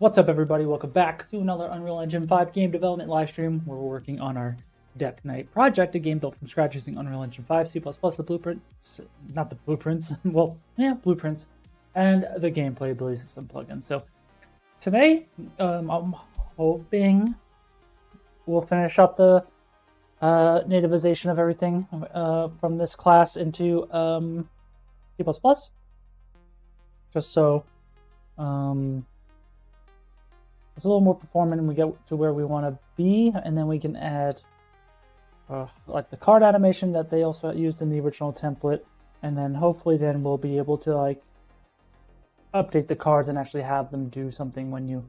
What's up, everybody? Welcome back to another Unreal Engine 5 game development live stream where we're working on our Deck Knight project, a game built from scratch using Unreal Engine 5, C++, the blueprints, not the blueprints, well, yeah, blueprints, and the gameplay ability system plugin. So today, I'm hoping we'll finish up the nativization of everything from this class into C++, just so it's a little more performant and we get to where we want to be, and then we can add like the card animation that they also used in the original template, and then hopefully then we'll be able to like update the cards and actually have them do something when you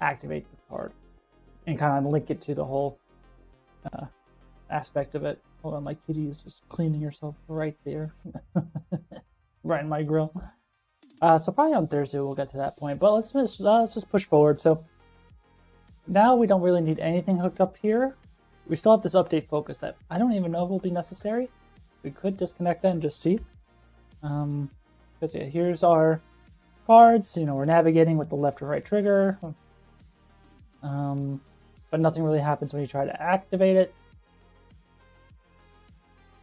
activate the card, and kind of link it to the whole aspect of it. Hold on, my kitty is just cleaning herself right there. Right in my grill. So probably on Thursday we'll get to that point, but let's just push forward. So now we don't really need anything hooked up here. We still have this update focus that I don't even know if will be necessary. We could disconnect that and just see. Because yeah, here's our cards. You know, we're navigating with the left or right trigger. But nothing really happens when you try to activate it.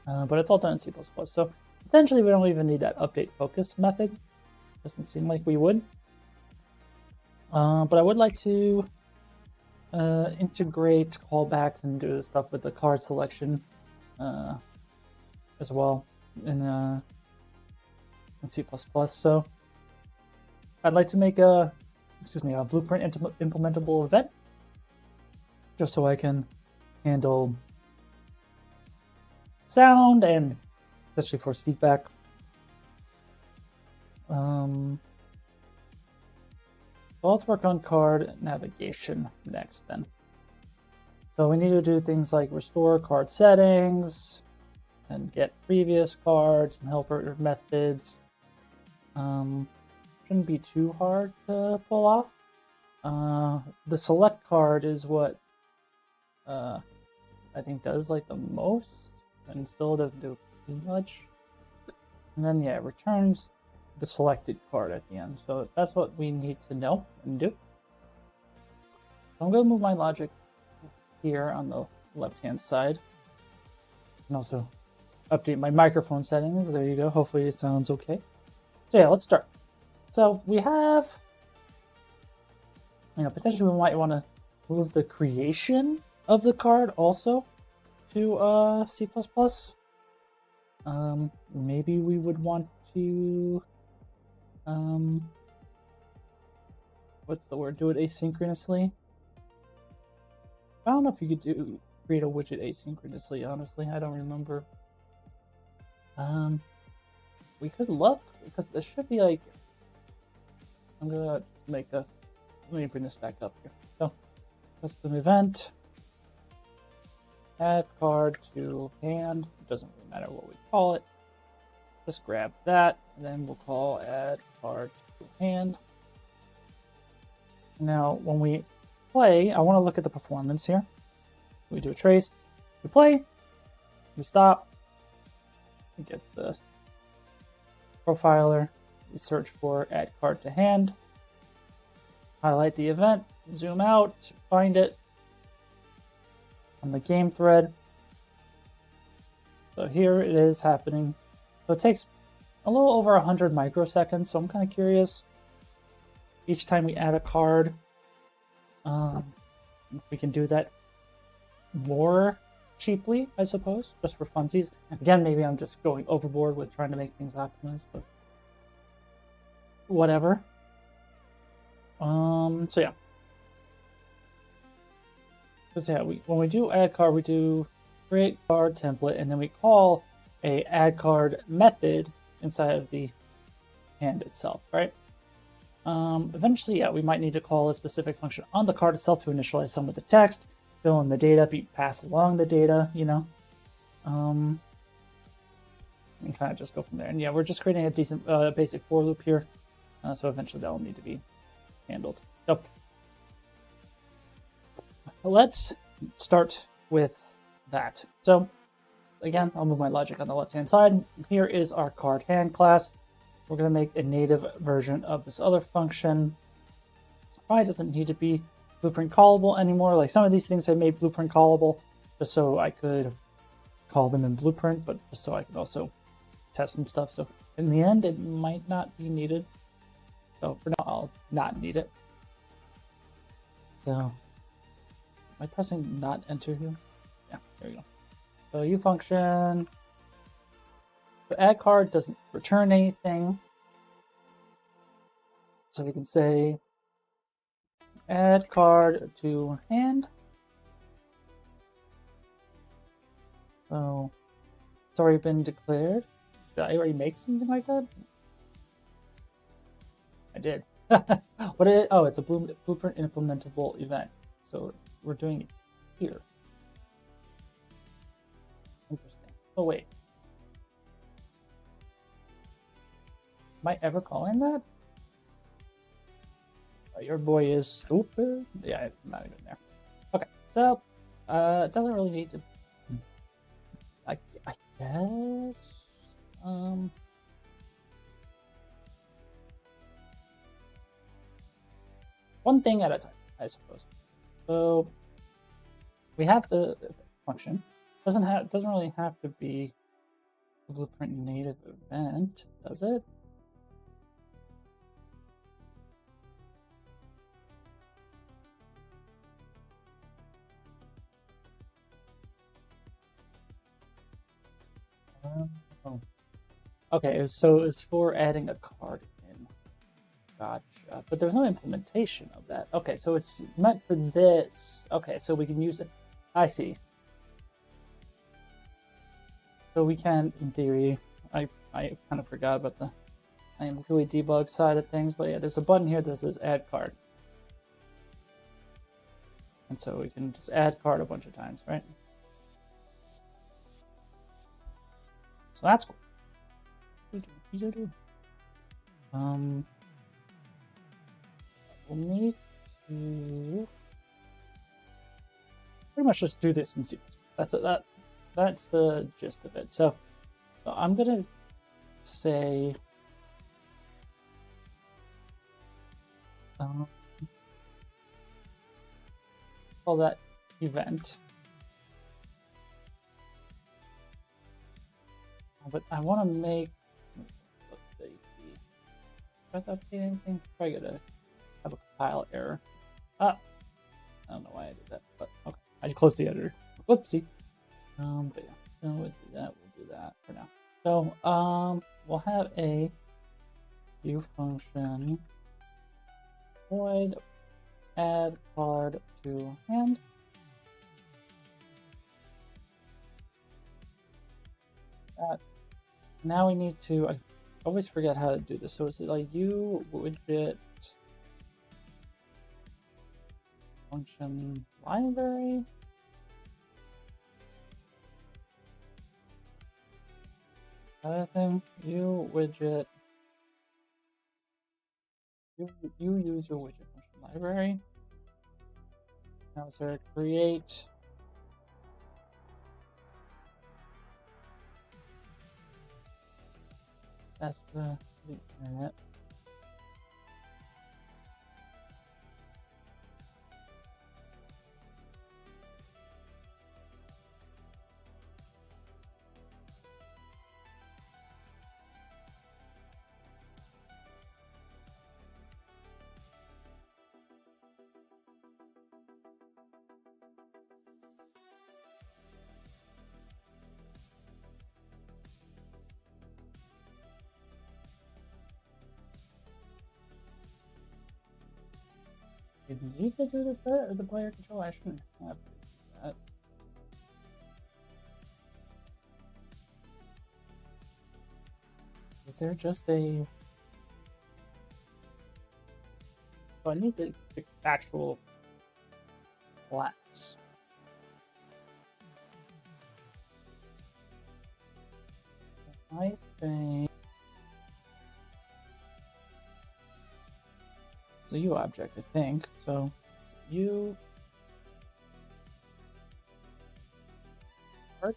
But it's all done in C++. So potentially we don't even need that update focus method. Doesn't seem like we would. But I would like to integrate callbacks and do the stuff with the card selection as well in C++. So I'd like to make a blueprint implementable event, just so I can handle sound and essentially force feedback. So let's work on card navigation next then. So we need to do things like restore card settings and get previous cards and helper methods. Shouldn't be too hard to pull off. The select card is what I think does like the most, and still doesn't do too much. And then yeah, it returns the selected card at the end. So that's what we need to know and do. So I'm going to move my logic here on the left-hand side. And also update my microphone settings. There you go. Hopefully it sounds okay. So yeah, let's start. So we have, potentially we might want to move the creation of the card also to C++. Maybe we would want to what's the word? Do it asynchronously. I don't know if you could create a widget asynchronously, honestly. I don't remember. We could look, because there should be like, I'm gonna make let me bring this back up here. So custom event, add card to hand. It doesn't really matter what we call it. Just grab that, and then we'll call add card to hand. Now, when we play, I want to look at the performance here. We do a trace, we play, we stop, we get the profiler, we search for add card to hand, highlight the event, zoom out, find it on the game thread. So here it is happening. So it takes a little over 100 microseconds, so I'm kind of curious, each time we add a card, if we can do that more cheaply, I suppose, just for funsies. Again, maybe I'm just going overboard with trying to make things optimized, but whatever. So yeah. Because yeah, when we do add card, we do create card template, and then we call a add card method inside of the hand itself, right? Eventually, yeah, we might need to call a specific function on the card itself to initialize some of the text, fill in the data, pass along the data, and kind of just go from there. And yeah, we're just creating a decent basic for loop here, so eventually that will need to be handled. So let's start with that. So again, I'll move my logic on the left-hand side. Here is our card hand class. We're going to make a native version of this other function. probably doesn't need to be blueprint callable anymore. Like some of these things I made blueprint callable just so I could call them in blueprint, but just so I could also test some stuff. So in the end, it might not be needed. So for now, I'll not need it. So am I pressing not enter here? Yeah, there we go. So U function. So add card doesn't return anything. So we can say add card to hand. So it's already been declared. Did I already make something like that? I did. What is it? Oh, it's a blueprint implementable event. So we're doing it here. Interesting. Oh wait. Am I ever calling that? Your boy is stupid. Yeah, I'm not even there. Okay, so it doesn't really need to. I guess. One thing at a time, I suppose. So we have the function. Doesn't really have to be a blueprint native event, does it? Oh. Okay, so it's for adding a card in. Gotcha. But there's no implementation of that. Okay, so it's meant for this. Okay, so we can use it. I see. So we can, in theory, I kind of forgot about the GUI debug side of things, but yeah, there's a button here that says add card. And so we can just add card a bunch of times, right? So that's cool. We'll need to pretty much just do this in sequence. That's the gist of it. So I'm gonna say call that event. But I want to make update anything. Probably gonna have a compile error. I don't know why I did that, but okay. I just closed the editor. Whoopsie. But yeah, so we'll do that. We'll do that for now. So we'll have a view function void add card to hand. Now we need to. I always forget how to do this. So it's like U widget function library. Other thing, U widget. You use your widget function library. Now is there create. That's the internet. You need to do the player control. I shouldn't have that. Is there just a? So I need the actual class. I say it's a U object, I think. So U card.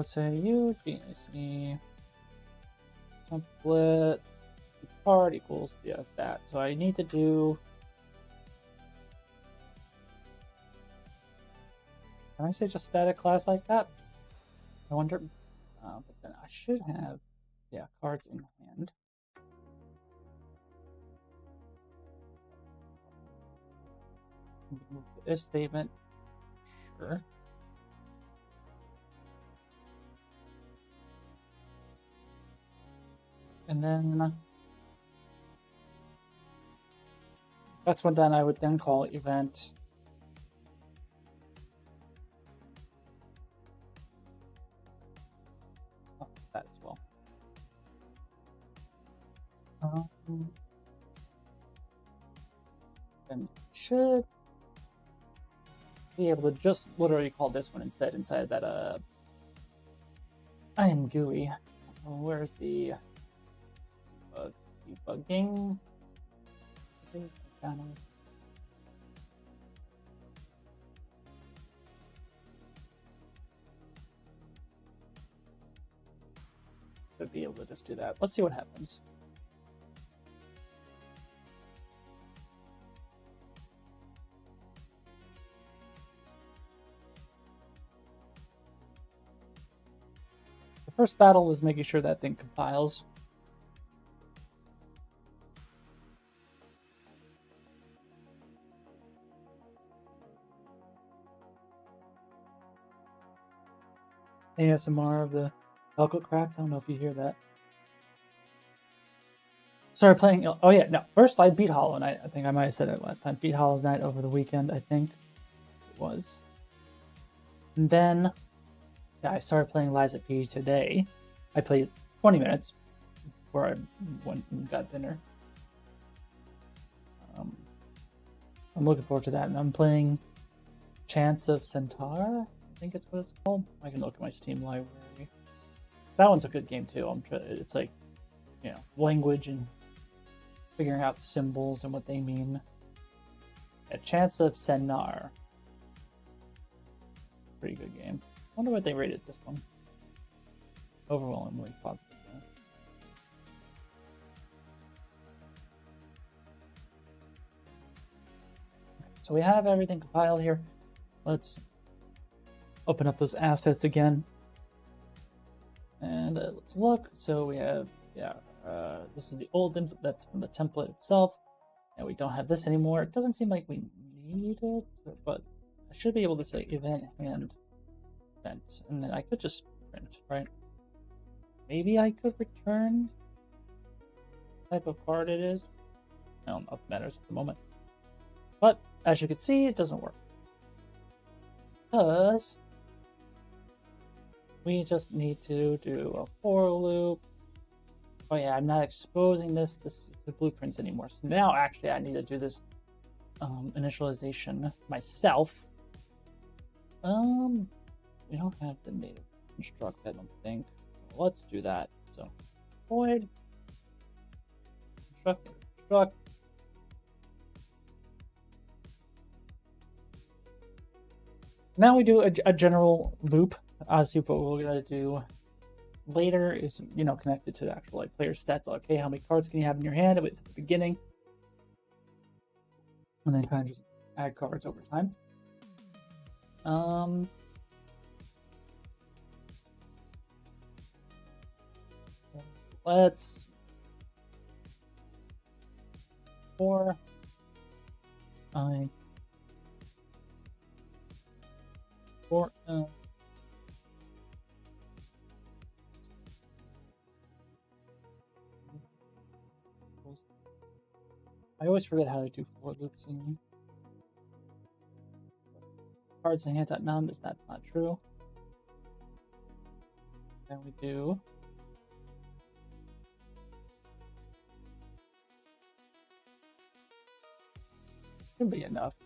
would say UGC template card equals that. So I need to do. Can I say just static class like that? I wonder. But then I should have, cards in hand. Move to if statement. Sure. And then that's what then I would then call event that as well. And should be able to just literally call this one instead inside that I am GUI. Where's the debugging panels? Should be able to just do that. Let's see what happens. The first battle was making sure that thing compiles. ASMR of the Elko cracks. I don't know if you hear that. Started playing. Oh yeah, no. First I beat Hollow Knight. I think I might have said it last time. Beat Hollow Knight over the weekend. I think it was. And then I started playing Lies of P today. I played 20 minutes before I went and got dinner. I'm looking forward to that, and I'm playing Chance of Centaur. I think it's what it's called. I can look at my Steam library. That one's a good game too. It's like, language and figuring out symbols and what they mean. A Chance of Centaur. Pretty good game. I wonder what they rated this one. Overwhelmingly positive. Yeah. So we have everything compiled here. Let's open up those assets again. And let's look. So we have, this is the old input that's from the template itself. And we don't have this anymore. It doesn't seem like we need it, but I should be able to say event and event. And then I could just print, right? Maybe I could return the type of card it is. I don't know if it matters at the moment. But as you can see, it doesn't work. Because we just need to do a for loop. Oh yeah, I'm not exposing this to blueprints anymore. So now actually I need to do this initialization myself. We don't have the native construct, I don't think. Let's do that. So void construct. Now we do a general loop. Obviously, what we're gonna do later is, connected to the actual player stats. Okay, how many cards can you have in your hand? It was at the beginning, and then kind of just add cards over time. Let's I always forget how to do for loops in cards in hand.num. That's not true. Then we do should be enough.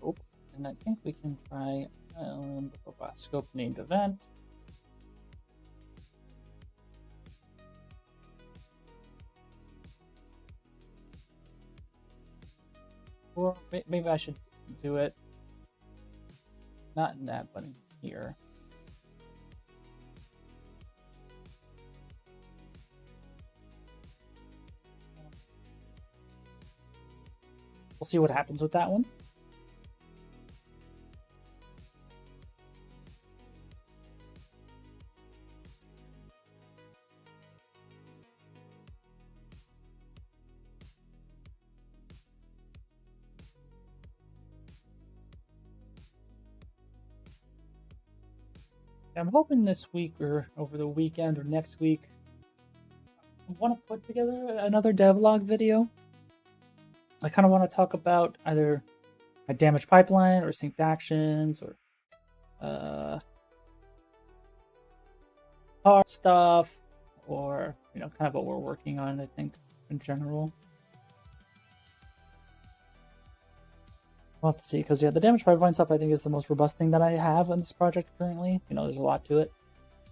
Oh, and I think we can try scope named event. Or maybe I should do it not in that, but in here. we'll see what happens with that one. I'm hoping this week or over the weekend or next week, I want to put together another devlog video. I kind of want to talk about either my damage pipeline or synced actions or hard stuff, or kind of what we're working on. I think in general. We'll have to see, because the damage pipeline stuff I think is the most robust thing that I have in this project currently. There's a lot to it.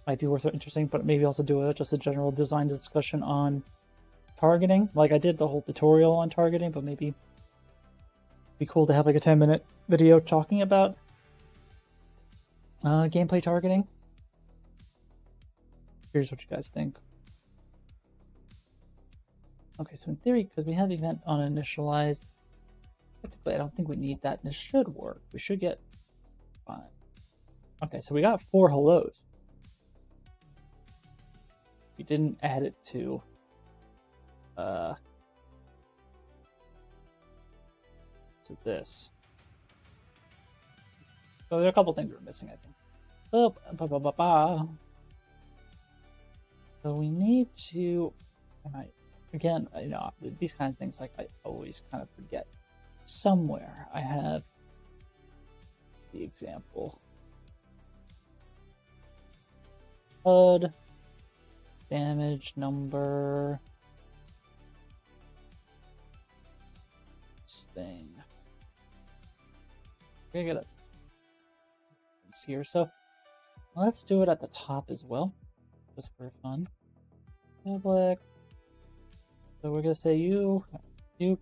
Might be worth it, interesting, but maybe also do just a general design discussion on targeting. Like I did the whole tutorial on targeting, but maybe it'd be cool to have like a 10-minute video talking about gameplay targeting. Here's what you guys think. Okay, so in theory, because we have event on initialized, technically I don't think we need that, and this should work. We should get fine. Okay, so we got 4 hellos. We didn't add it to this. So there are a couple things we're missing, I think. So, so we need to, again, these kind of things, like I always kind of forget. Somewhere I have the example. HUD, damage number, this thing. We're gonna get it's here, so let's do it at the top as well, just for fun. Public. So we're gonna say you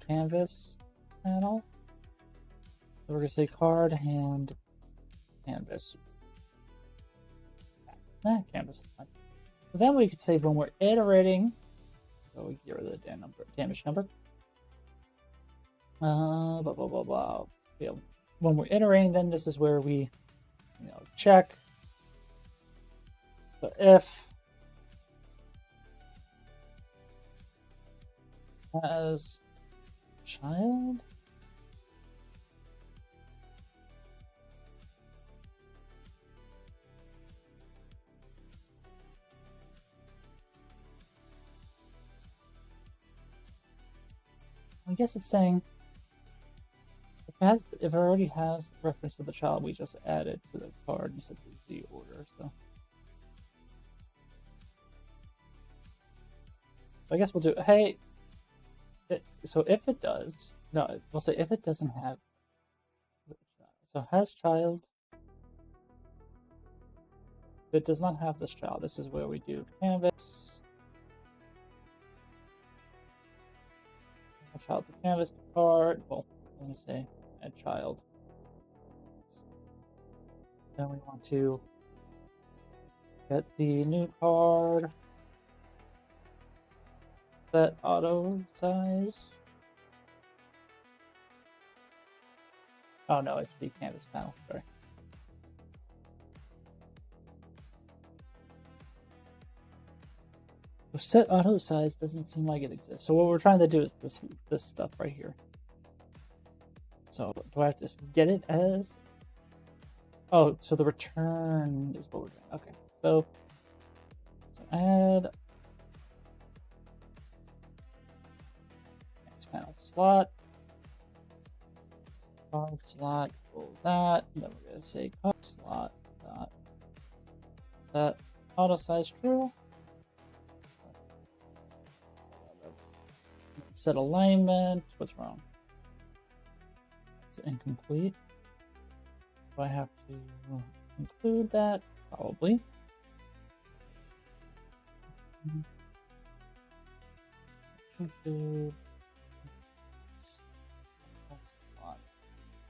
canvas panel. So we're gonna say card hand canvas. Canvas is fine. So then we could say when we're iterating, so we get rid of the damage number. Blah blah blah blah. Yeah. When we're iterating, then this is where we check. So if as child, I guess it's saying if it already has reference to the child, we just add it to the card instead of the order. So I guess we'll do hey. So if it does, no, we'll say if it doesn't have, so has child. If it does not have this child, this is where we do canvas. Child to canvas card. Well, let me say add child. Then we want to get the new card. Set auto size. Oh no, it's the canvas panel. Sorry. So set auto size doesn't seem like it exists. So what we're trying to do is this stuff right here. So do I have to just get it as? Oh, so the return is what we're doing. Okay, so add panel slot, card slot, equals that. Then we're going to say card slot dot set auto size true. Set alignment. What's wrong? It's incomplete. Do I have to include that? Probably. Include.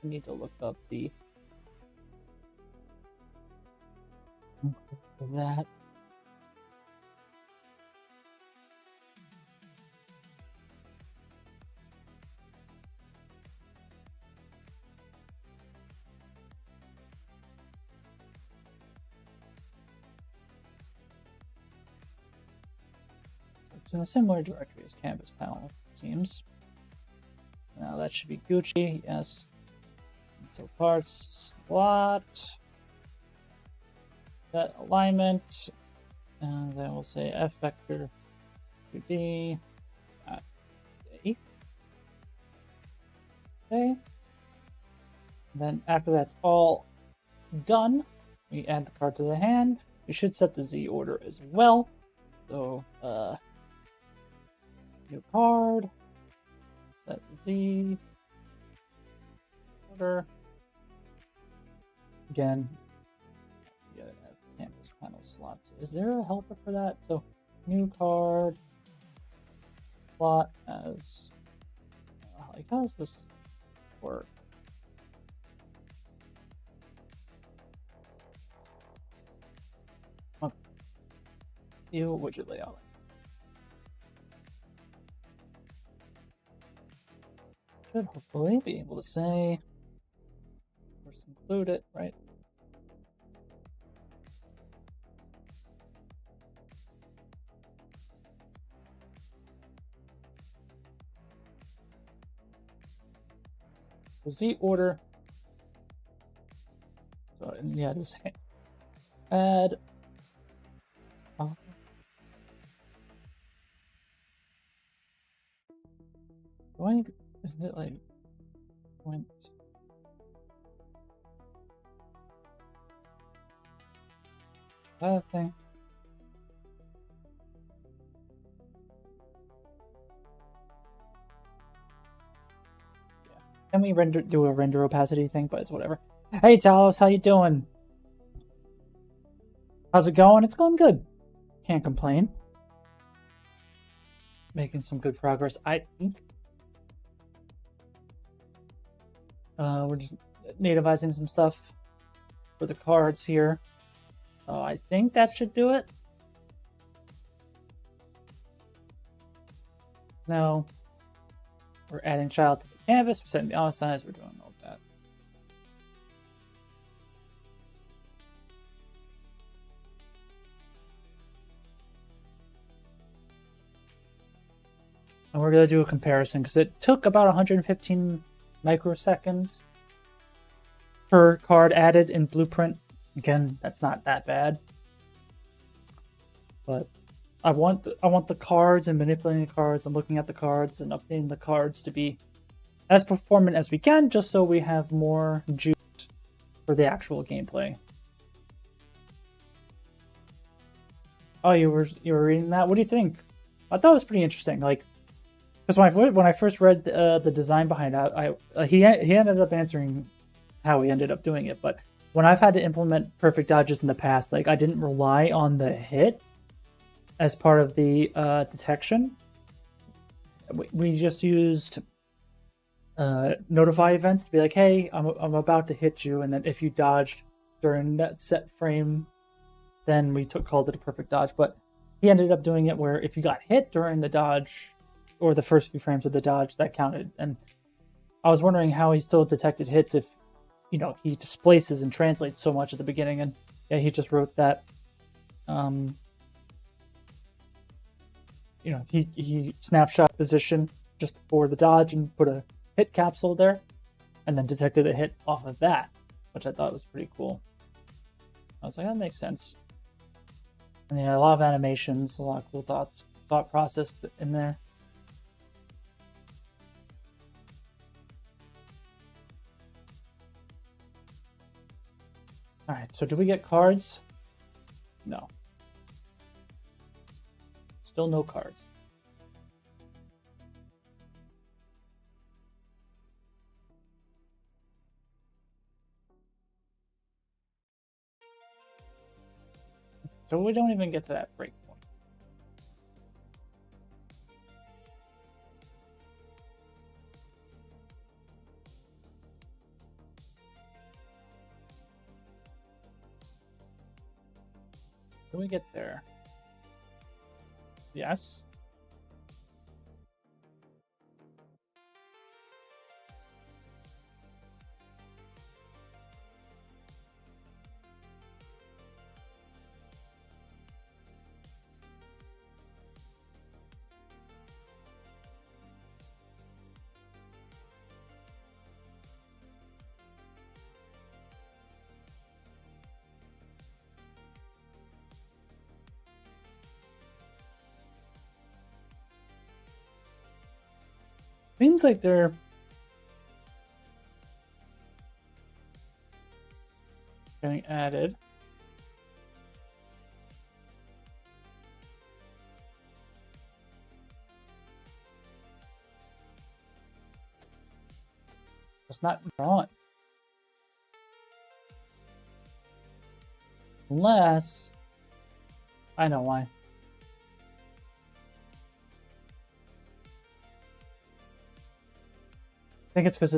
I need to look up the that. It's in a similar directory as canvas panel, it seems. Now that should be Gucci, yes. So parts, slot, that alignment, and then we'll say F vector 2D. Okay. And then after that's all done, we add the card to the hand. We should set the Z order as well. So, new card, set the Z order. Again, yeah, it has the canvas panel slot. So is there a helper for that? So, new card, slot as, like, how does this work? View widget layout. Should hopefully be able to say, first include it, right? The Z order. So yeah, just add. Isn't it like point? That thing. Yeah. Can we do a render opacity thing? But it's whatever. Hey Talos, how you doing? How's it going? It's going good. Can't complain. Making some good progress, I think. We're just nativizing some stuff for the cards here. So I think that should do it. Now we're adding child to the canvas, we're setting the auto size, we're doing all that. And we're going to do a comparison because it took about 115 microseconds per card added in Blueprint. Again, that's not that bad. But I want the cards and manipulating the cards and looking at the cards and updating the cards to be as performant as we can, just so we have more juice for the actual gameplay. Oh, you were reading that? What do you think? I thought it was pretty interesting. Like, because when I first read the design behind it, he ended up answering how he ended up doing it. But when I've had to implement perfect dodges in the past, like I didn't rely on the hit as part of the detection. We just used notify events to be like, hey, I'm about to hit you, and then if you dodged during that set frame, then we called it a perfect dodge. But he ended up doing it where if you got hit during the dodge or the first few frames of the dodge, that counted. And I was wondering how he still detected hits if, you know, he displaces and translates so much at the beginning. And yeah, he just wrote that. You know, he snapshot position just before the dodge and put a hit capsule there, and then detected a hit off of that, which I thought was pretty cool. I was like, that makes sense. And yeah, a lot of animations, a lot of cool thought process in there. Alright, so do we get cards? No. Still no cards. So we don't even get to that break point. Do we get there? Yes. Seems like they're getting added. It's not drawn. Unless I know why. I think it's because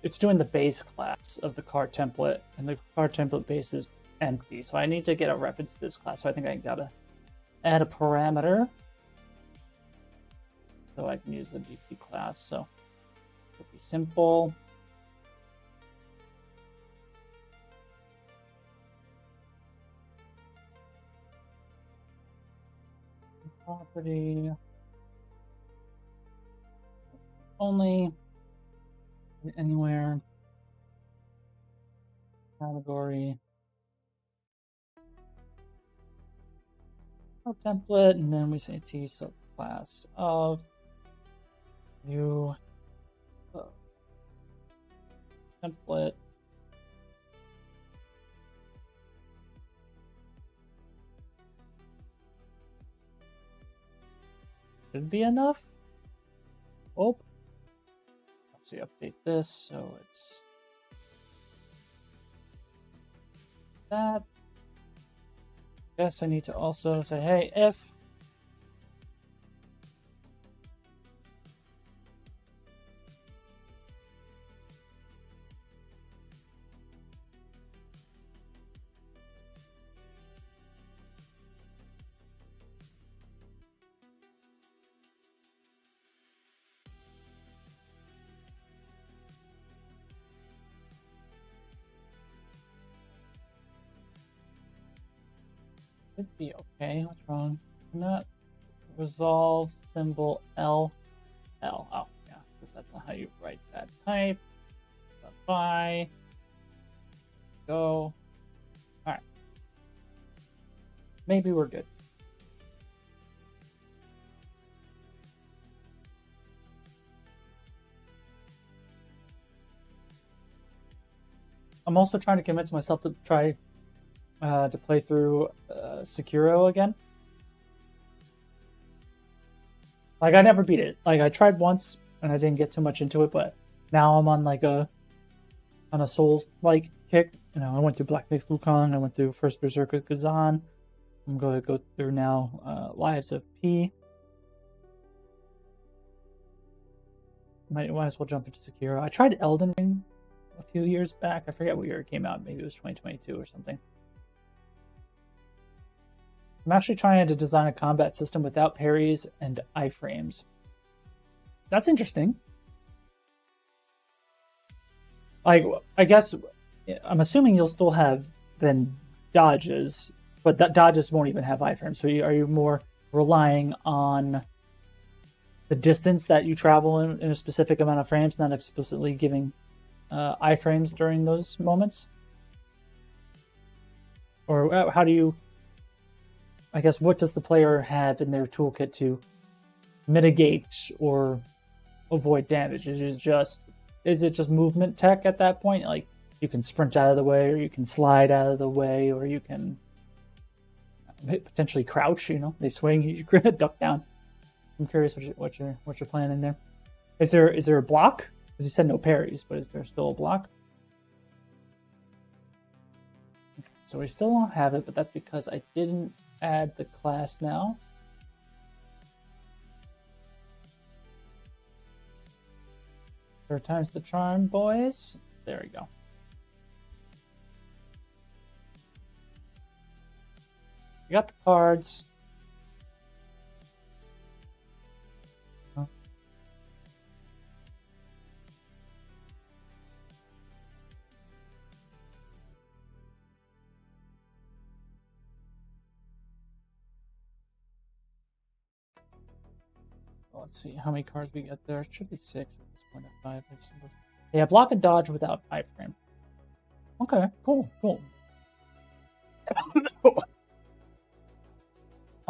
it's doing the base class of the card template, and the card template base is empty. So I need to get a reference to this class. So I think I gotta add a parameter so I can use the BP class. So it'll be simple. Property only anywhere category our template, and then we say T subclass of new template should be enough. Oh, let's see, update this so it's that. Guess I need to also say, hey, if should be okay. What's wrong? Not resolve symbol L. Oh, yeah, because that's not how you write that type. Bye. Go. Alright. Maybe we're good. I'm also trying to convince myself to try to play through Sekiro again. Like, I never beat it. Like, I tried once and I didn't get too much into it, but now I'm on like a Souls like kick. You know, I went through Black Faith Wukong, I went through First Berserker Kazan. I'm going to go through now Lives of P. Might as well jump into Sekiro. I tried Elden Ring a few years back. I forget what year it came out. Maybe it was 2022 or something. I'm actually trying to design a combat system without parries and iframes. That's interesting. Like, I guess, I'm assuming you'll still have then dodges, but that dodges won't even have iframes. So are you more relying on the distance that you travel in a specific amount of frames, not explicitly giving iframes during those moments? Or how do you... I guess, what does the player have in their toolkit to mitigate or avoid damage? Is it just movement tech at that point? Like, you can sprint out of the way, or you can slide out of the way, or you can potentially crouch. You know, they swing, you duck down. I'm curious what you're planning there. Is there a block? Because you said no parries, but is there still a block? Okay, so we still don't have it, but that's because I didn't add the class now. Third time's the charm, boys. There we go. We got the cards. Oh. Let's see how many cards we get there. It should be 6 at this point. At 5. Yeah, block and dodge without iframe. Okay, cool. Oh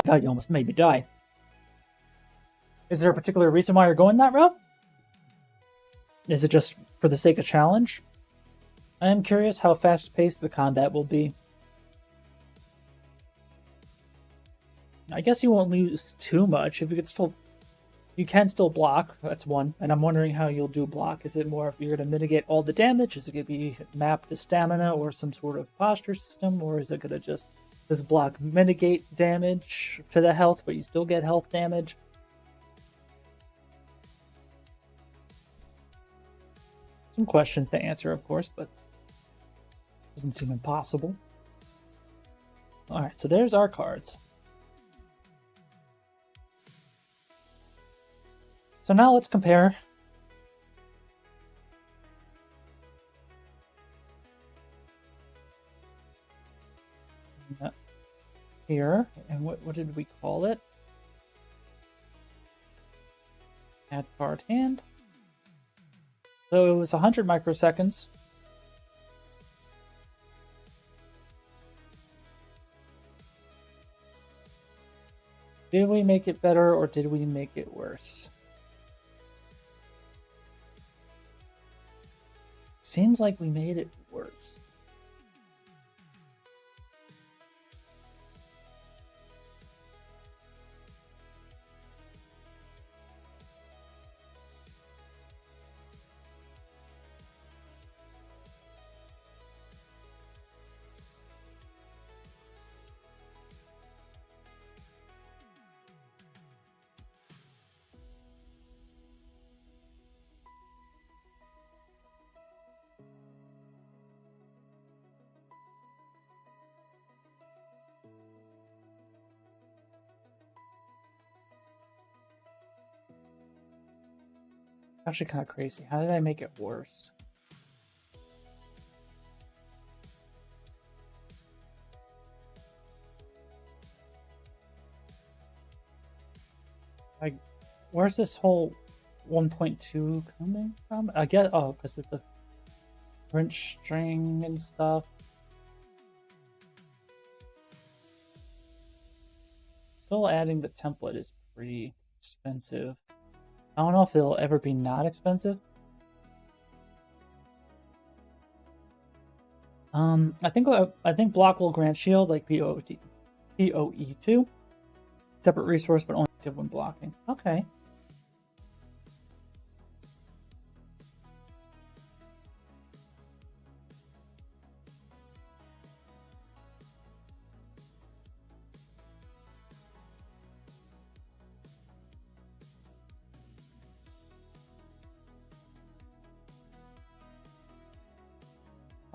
God, you almost made me die. Is there a particular reason why you're going that route? Is it just for the sake of challenge? I am curious how fast-paced the combat will be. I guess you won't lose too much if you can still block. That's one, and I'm wondering how you'll do block. Is it more if you're going to mitigate all the damage? Is it going to be mapped to stamina or some sort of posture system, or is it going to just does block mitigate damage to the health, but you still get health damage? Some questions to answer, of course, but doesn't seem impossible. Alright, so there's our cards. So now let's compare. Here, and what did we call it? Add card hand. So it was 100 microseconds. Did we make it better or did we make it worse? Seems like we made it worse. Actually kind of crazy. How did I make it worse? Like, where's this whole 1.2 coming from? I guess, oh, because of the French string and stuff. Still adding the template is pretty expensive. I don't know if it'll ever be not expensive. I think block will grant shield like PoE2. Separate resource, but only active when blocking. Okay.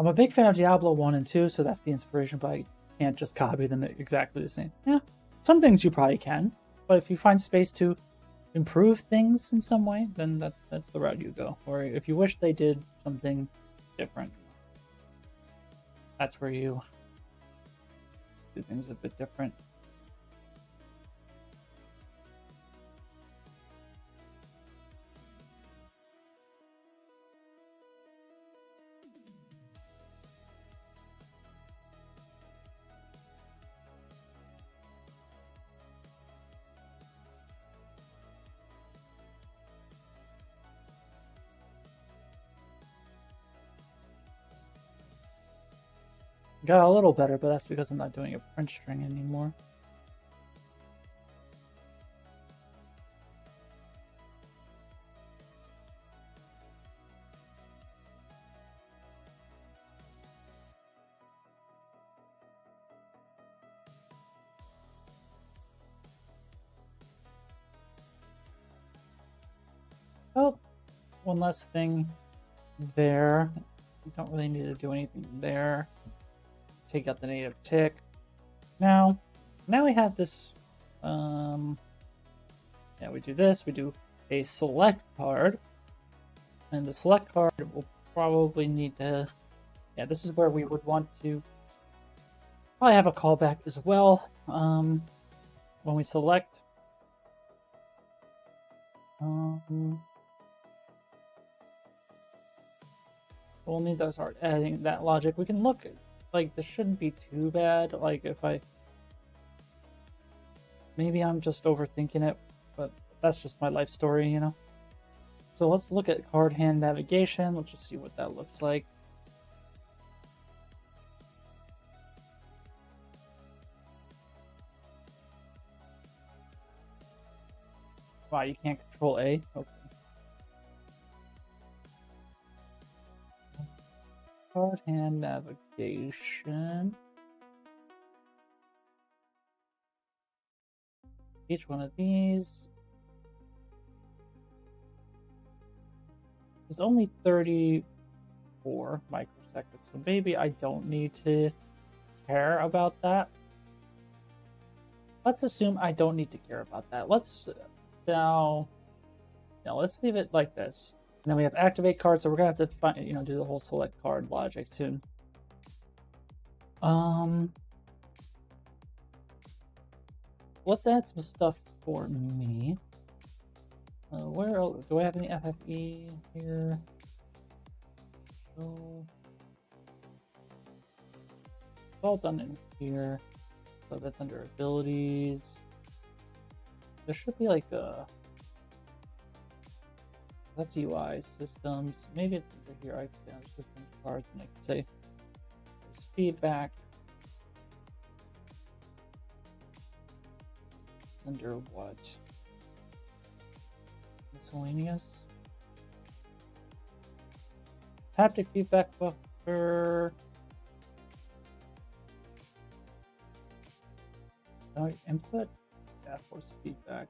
I'm a big fan of Diablo 1 and 2, so that's the inspiration, but I can't just copy them exactly the same. Yeah, some things you probably can, but if you find space to improve things in some way, then that's the route you go. Or if you wish they did something different, that's where you do things a bit different. Got a little better, but that's because I'm not doing a French string anymore. Oh, one less thing there. We don't really need to do anything there. Take out the native tick. Now we have this, yeah, we do this, we do a select card, and the select card will probably need to, yeah, this is where we would want to probably have a callback as well. When we select, we'll need to start adding that logic. We can look at, like, this shouldn't be too bad. Like, if maybe I'm just overthinking it, but that's just my life story, you know? So let's look at card hand navigation. Let's just see what that looks like. Wow, you can't control A? Okay. Card hand navigation. Each one of these is only 34 microseconds, so maybe I don't need to care about that. Let's assume I don't need to care about that. Let's let's leave it like this. And then we have activate card, so we're gonna have to find, do the whole select card logic soon. Let's add some stuff for me. Where else? Do I have any FFE here? So it's all done in here. So that's under abilities. There should be like a... That's UI systems. Maybe it's under here. I can have system cards and I can say there's feedback. It's under what? Miscellaneous. Haptic feedback buffer. Input. Yeah, force feedback.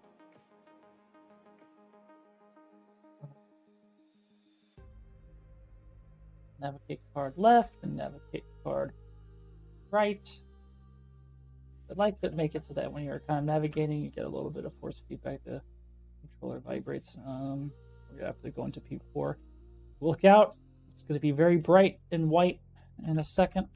Navigate card left and navigate card right. I'd like to make it so that when you're kind of navigating, you get a little bit of force feedback. The controller vibrates. We're gonna have to go into P4. Look out! It's going to be very bright and white in a second.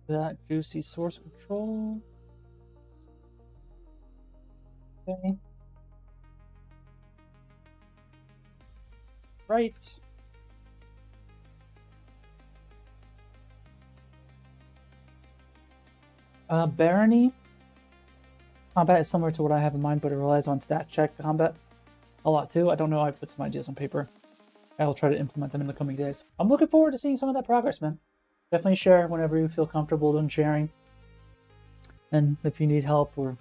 That juicy source control. Okay. Right. Barony. Combat is similar to what I have in mind, but it relies on stat check combat a lot too. I don't know. I put some ideas on paper. I'll try to implement them in the coming days. I'm looking forward to seeing some of that progress, man. Definitely share whenever you feel comfortable in sharing. And if you need help or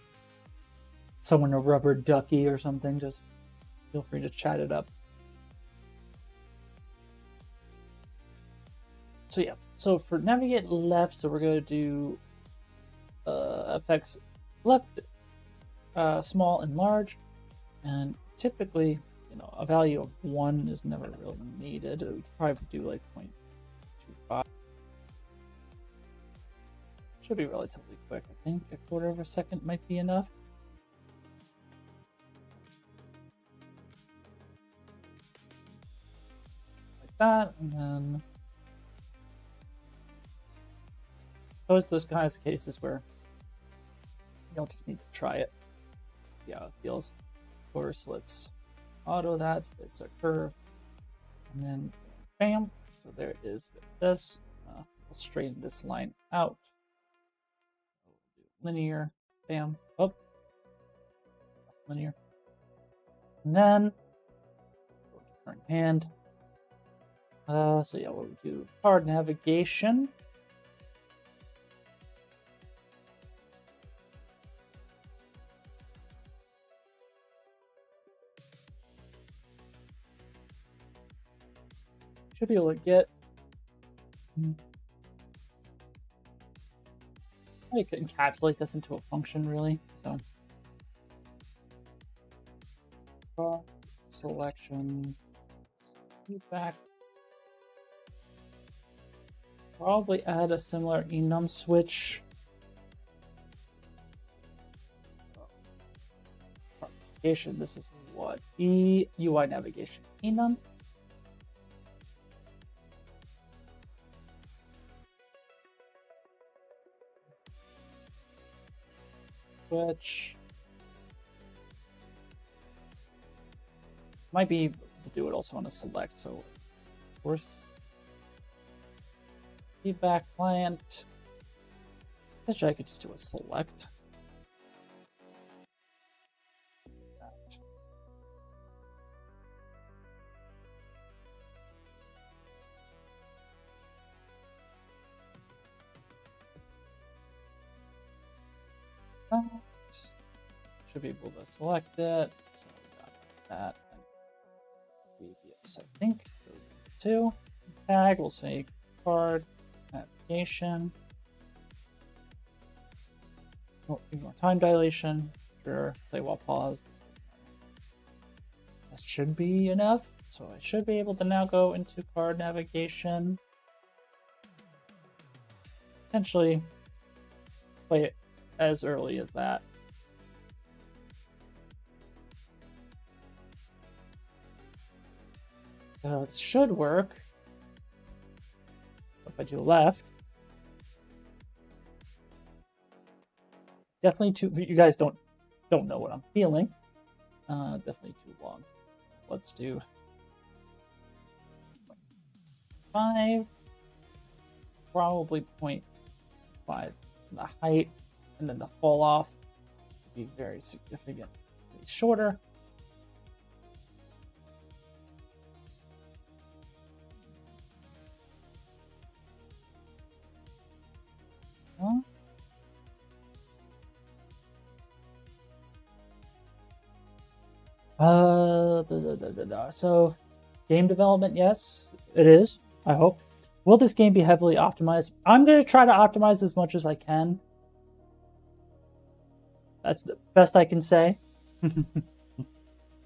someone a rubber ducky or something, just feel free to chat it up. So yeah, so for navigate left, so we're going to do effects left, small and large, and typically, a value of 1 is never really needed. We could probably do like 0.25. Should be relatively quick, I think. A quarter of a second might be enough. Like that, and then those kinds of cases where you don't just need to try it. See how it feels. Of course, let's auto that. It's a curve, and then bam. So there is this. We'll straighten this line out. Linear, bam, oh, linear, and then go to current hand. So yeah, what we do? Card navigation. Should be able to get. I could encapsulate this into a function, really. So, selection, feedback. Probably add a similar enum switch. Navigation. This is what UI navigation enum. Switch. Might be able to do it also on a select, so force feedback client. Actually, I could just do a select. Should be able to select it. So we got that and previous, I think. 2. Tag, we'll say card navigation. Oh, ignore time dilation. Sure, play while paused. That should be enough. So I should be able to now go into card navigation. Potentially play it as early as that. So it should work. If I do left. Definitely too. You guys don't know what I'm feeling. Definitely too long. Let's do 5. Probably 0.5 the height, and then the fall off would be very significantly shorter. So game development, yes, it is. I hope. Will this game be heavily optimized? I'm going to try to optimize as much as I can. That's the best I can say.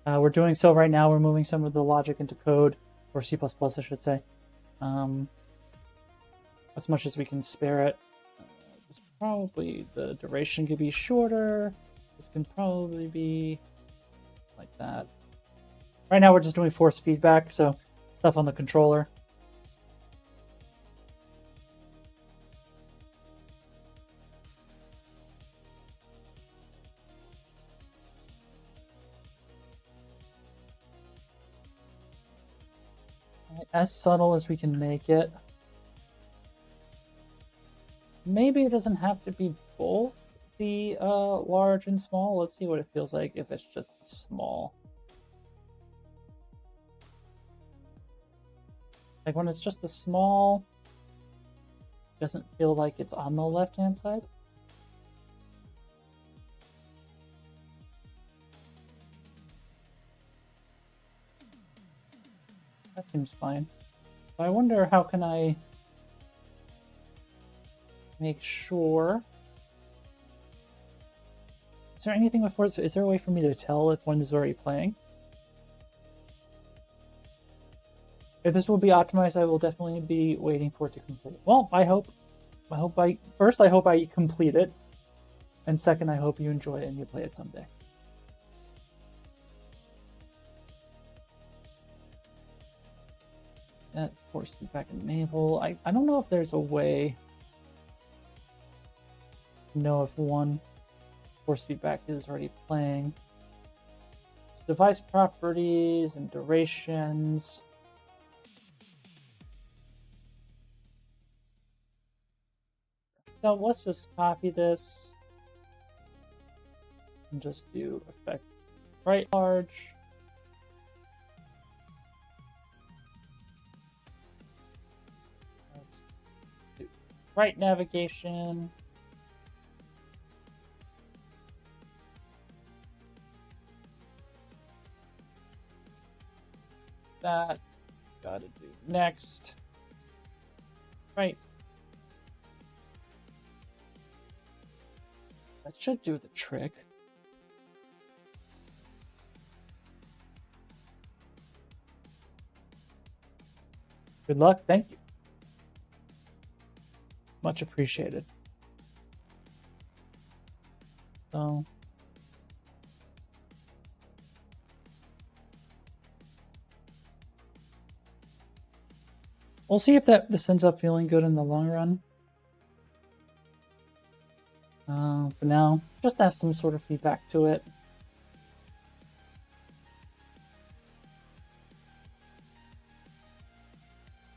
We're doing so right now. We're moving some of the logic into code, or C++, I should say. As much as we can spare it. This probably, the duration could be shorter. This can probably be like that. Right now we're just doing force feedback, so stuff on the controller. As subtle as we can make it. Maybe it doesn't have to be both the large and small. Let's see what it feels like if it's just small. Like when it's just the small, it doesn't feel like it's on the left-hand side. That seems fine. But I wonder, how can I make sure? Is there anything before? Is there a way for me to tell if one is already playing? If this will be optimized, I will definitely be waiting for it to complete. Well, I hope I complete it, and second, I hope you enjoy it and you play it someday. That force feedback enable. I don't know if there's a way to know if one force feedback is already playing. It's device properties and durations. So let's just copy this and just do effect right large. Let's do right navigation. That gotta do next. Right. That should do the trick. Good luck. Thank you. Much appreciated. So we'll see if this ends up feeling good in the long run. For now, just have some sort of feedback to it.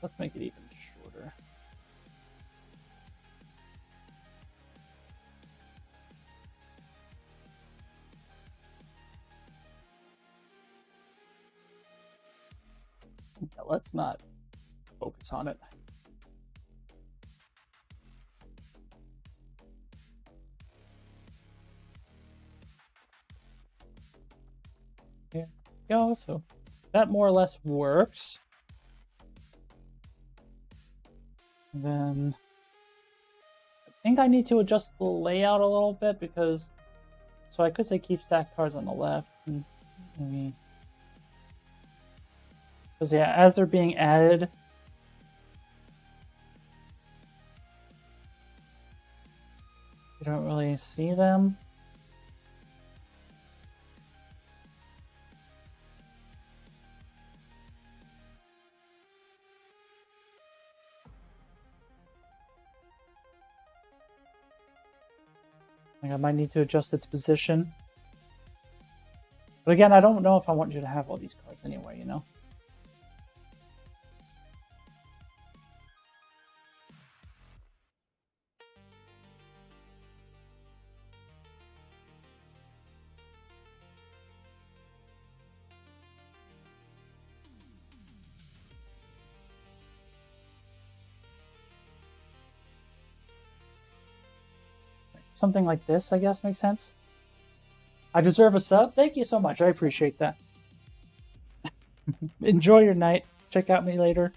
Let's make it even shorter. let's not focus on it. Here we go. So that more or less works. And then I think I need to adjust the layout a little bit because, so I could say keep stacked cards on the left. And maybe, because yeah, as they're being added, you don't really see them. Like I might need to adjust its position. But again, I don't know if I want you to have all these cards anyway, you know? Something like this, I guess, makes sense. I deserve a sub. Thank you so much. I appreciate that. Enjoy your night. Check out me later.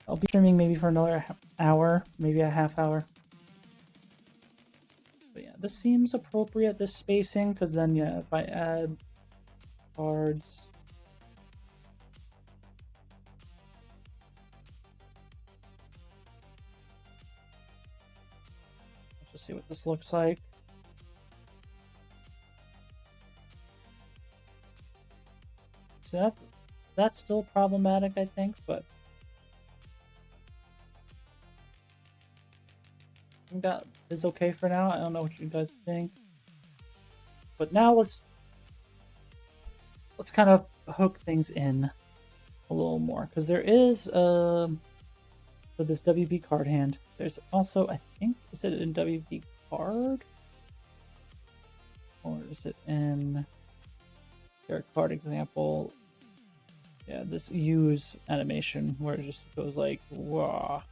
I'll be streaming maybe for another hour, maybe a half hour. But yeah, this seems appropriate, this spacing, because then, yeah, if I add cards... Let's just see what this looks like. So that's still problematic, I think, but I think that is okay for now. I don't know what you guys think. But now let's kind of hook things in a little more, because there is so this WB card hand. There's also, I think, is it in WB card? Or is it in their card example? Yeah, this use animation where it just goes like, wah.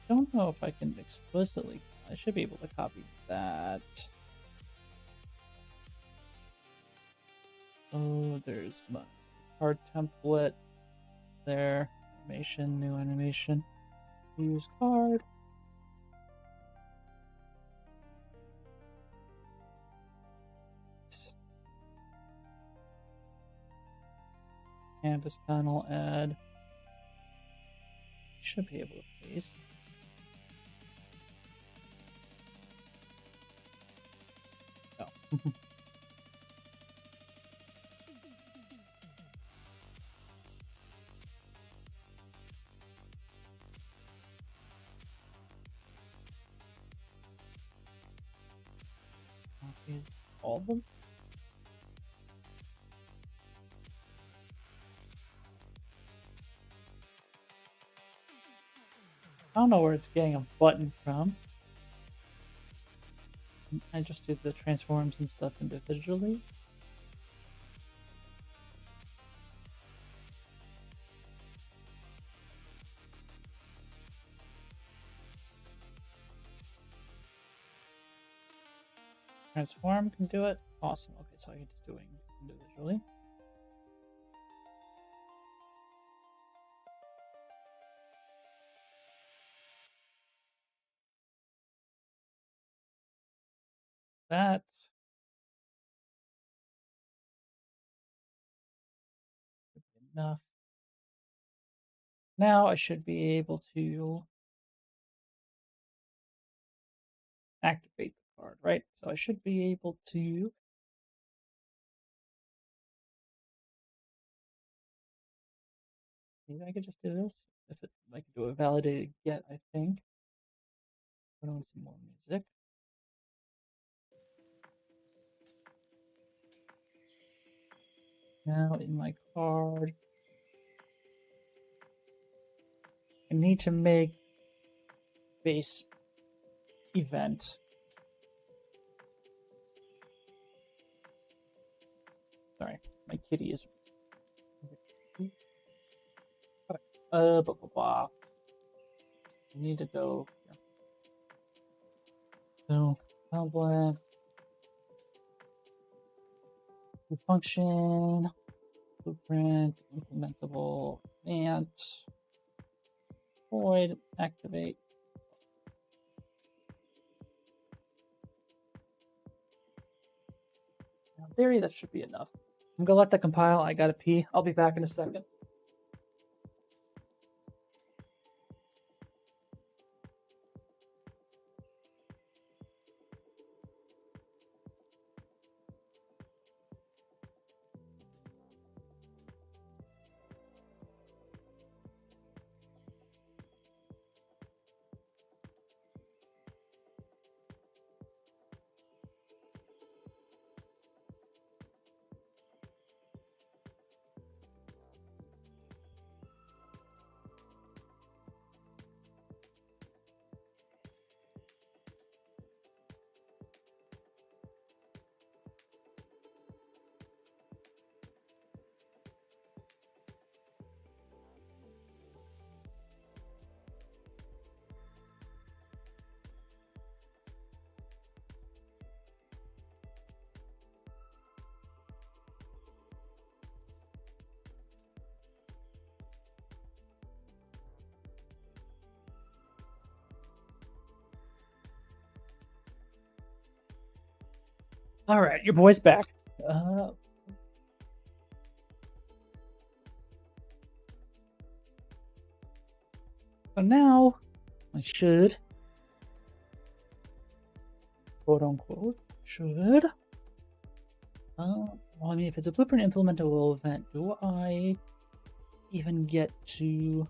I don't know if I can explicitly, I should be able to copy that. Oh, there's my card template there. Animation, new animation. Use card. Canvas panel, add. Should be able to paste. Oh. Copy all of them. I don't know where it's getting a button from. I just do the transforms and stuff individually. Transform can do it. Awesome. Okay, so I'm just doing this individually. That should be enough. Now I should be able to activate the card, right? So I should be able to maybe I could just do this. If it, I could do a validated get, I think. Put on some more music. Now in my card, I need to make base event My kitty is. Blah, blah, blah. I need to go here. So, public. Function. Blueprint. Implementable. Ant. Void. Activate. In theory, that should be enough. I'm gonna let that compile. I gotta pee. I'll be back in a second. All right, your boy's back. So now I should, quote unquote, should. Well, I mean, if it's a blueprint implementable event, do I even get to?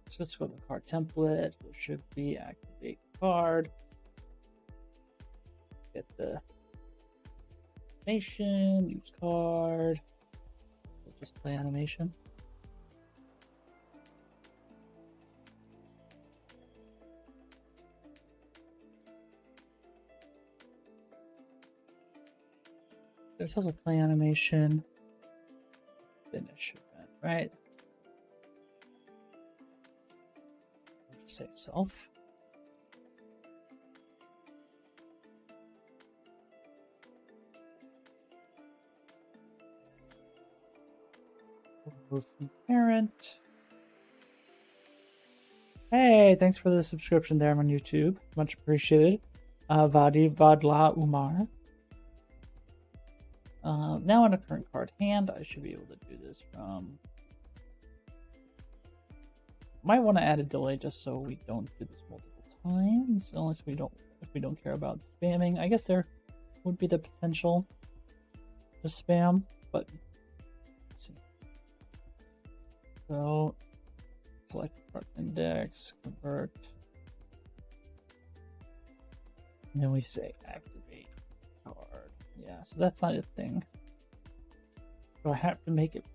So let's go to the card template. There should be activate card. Get the animation, use card. Just play animation. There's also play animation. Finish event, right? Save self. Remove from parent. Hey, thanks for the subscription there on YouTube. Much appreciated. Vadla Umar. Now on a current card hand, I should be able to do this from. Might want to add a delay just so we don't do this multiple times, unless if we don't care about spamming. I guess there would be the potential to spam, but let's see. So select card index, convert, and then we say activate card. Yeah, so that's not a thing. Do I have to make it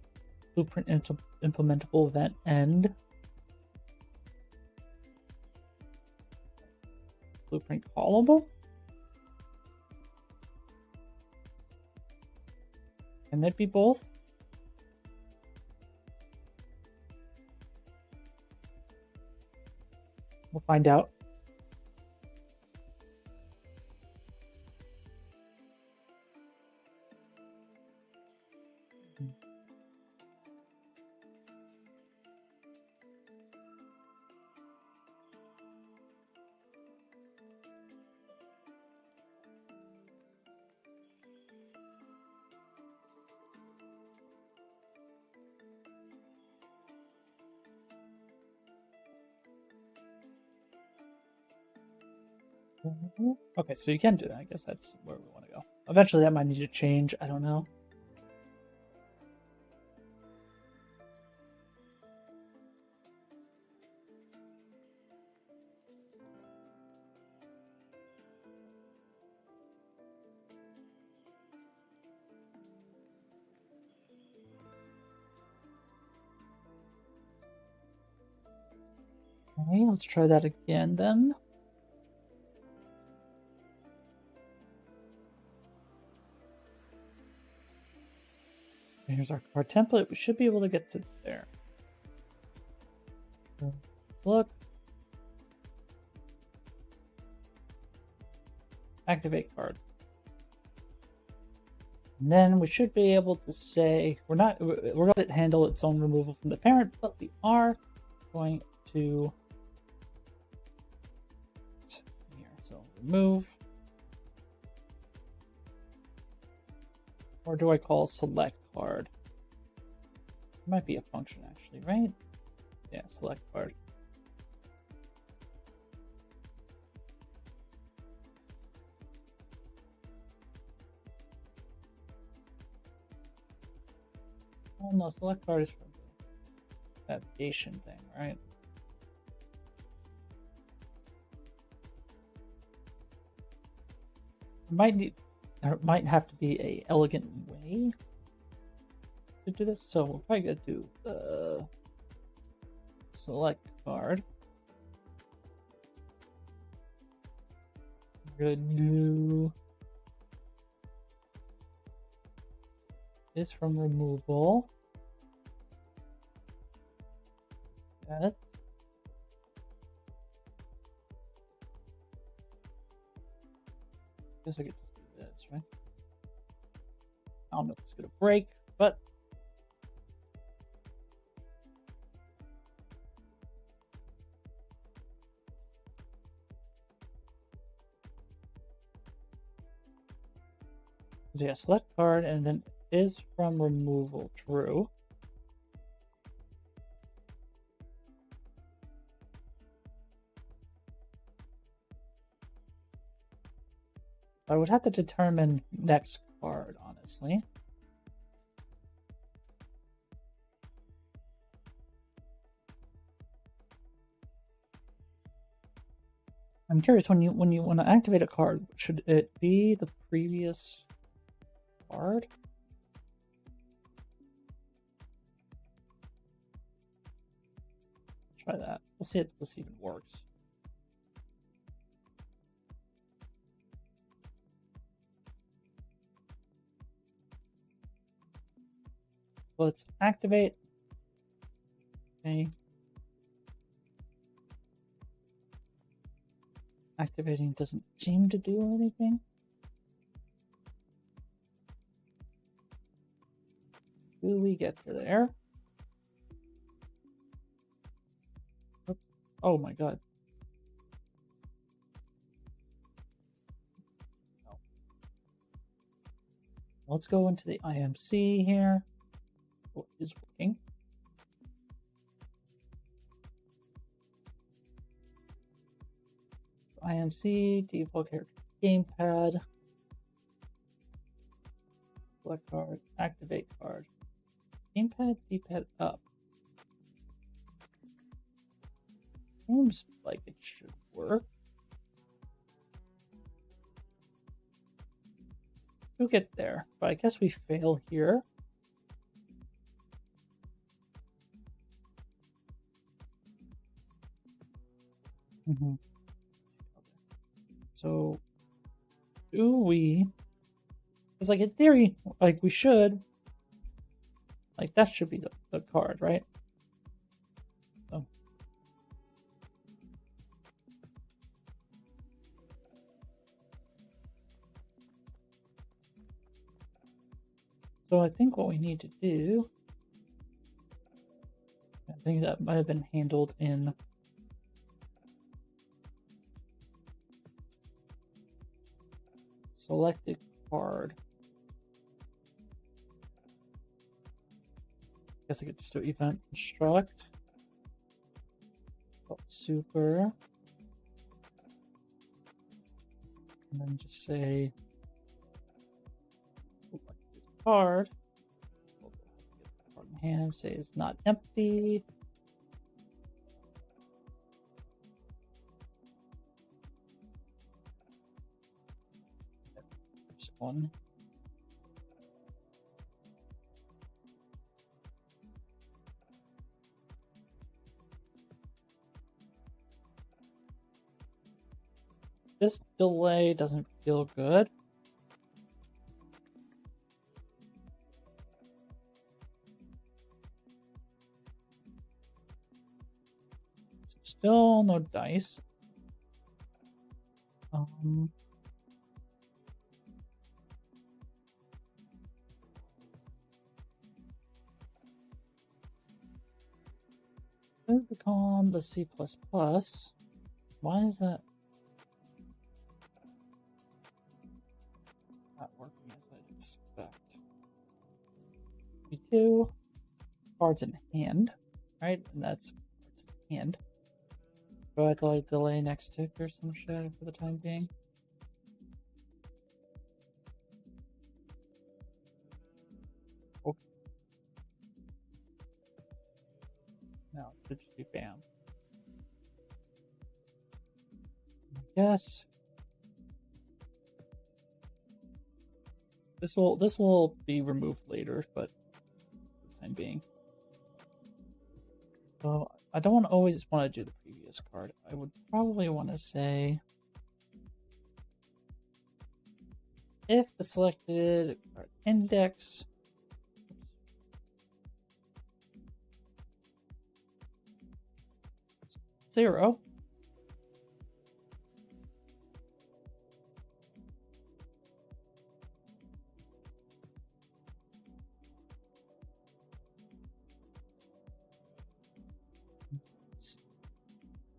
blueprint implementable event end? Blueprint callable? Can it be both? We'll find out. Okay, so you can do that. I guess that's where we want to go. Eventually that might need to change. I don't know. Okay, let's try that again then. Here's our card template. We should be able to get to there. Let's look. Activate card. And then we should be able to say we're going to handle its own removal from the parent, but we are going to here. So remove. Or do I call select card? It might be a function actually, right? Yeah, select card. Oh no, select card is for the navigation thing, right? There might have to be a elegant way to do this, so we're probably gonna do select card. We're gonna do is from removal. That. Guess I could just do this, right? I don't know if it's gonna break, but so yeah, select card and then is from removal true. I would have to determine next card, honestly. I'm curious, when you want to activate a card, should it be the previous card? Try that. Let's see if this even works. Let's activate. Okay. Activating doesn't seem to do anything. Do we get to there? Oops. Oh my god. No. Let's go into the IMC here. What is working? IMC, default character gamepad. Select card, activate card. Gamepad, D-pad up. Seems like it should work. We'll get there, but I guess we fail here. So, do we? Because, like, in theory, like, we should. Like, that should be the card, right? Oh. So, I think what we need to do. I think that might have been handled in. Selected card. Guess I could just do event construct. Super. And then just say card. Card in hand, say it's not empty. Just one. This delay doesn't feel good. Still no dice. Become the C++. Why is that not working as I'd expect? B2, cards in hand, right? And that's cards in hand. Do I have to like delay next tick or some shit for the time being? Okay. No, it should just be bam. I guess this will be removed later, but for the time being. So I don't always want to do the previous card. I would probably want to say if the selected card index zero,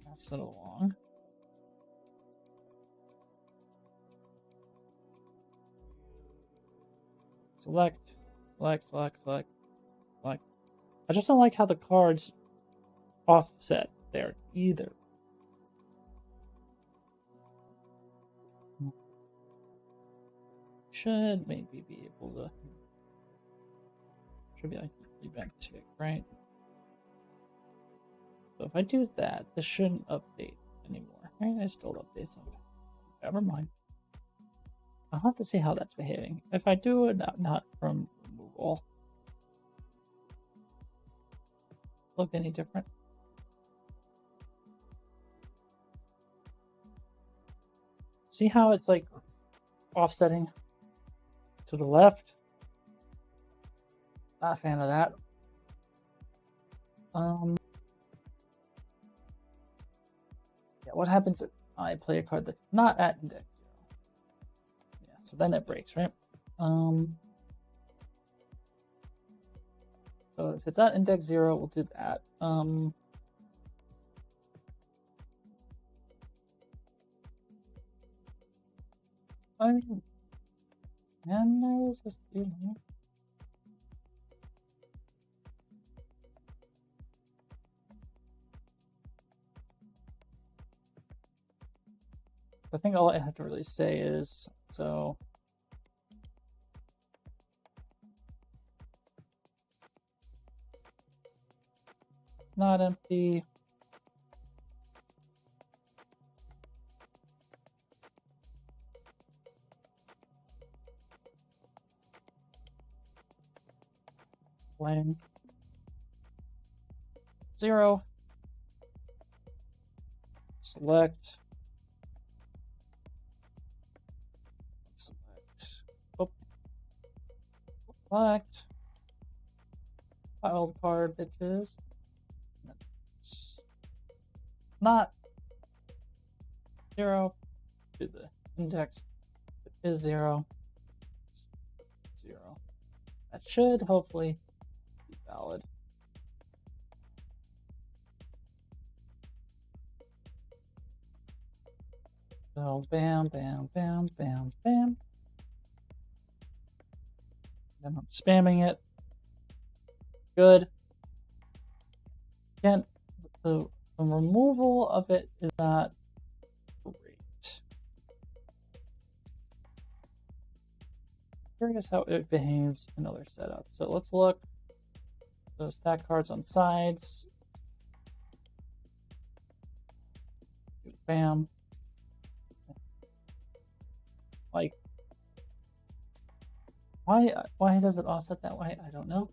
pass it along. Select. I just don't like how the cards offset there either. Should maybe be able to. Should be like event tick, right? So if I do that, this shouldn't update anymore, right? I still update something. Never mind. I'll have to see how that's behaving. If I do it not from removal, look any different? See how it's like offsetting to the left? Not a fan of that. Yeah, what happens if I play a card that's not at index 0? Yeah, so then it breaks, right? So if it's at index 0, we'll do that. I mean, and I was just doing here. I think all I have to really say is, so it's not empty. Playing 0. Select. Select. Wild card, bitches. It's not 0. Do the index. It is 0. 0. That should hopefully be valid. So bam, bam, bam, bam, bam. Then I'm spamming it. Good. Again, the removal of it is not great. Curious how it behaves in other setups. So let's look. So stack cards on sides. Bam. Like, why does it offset that way? I don't know.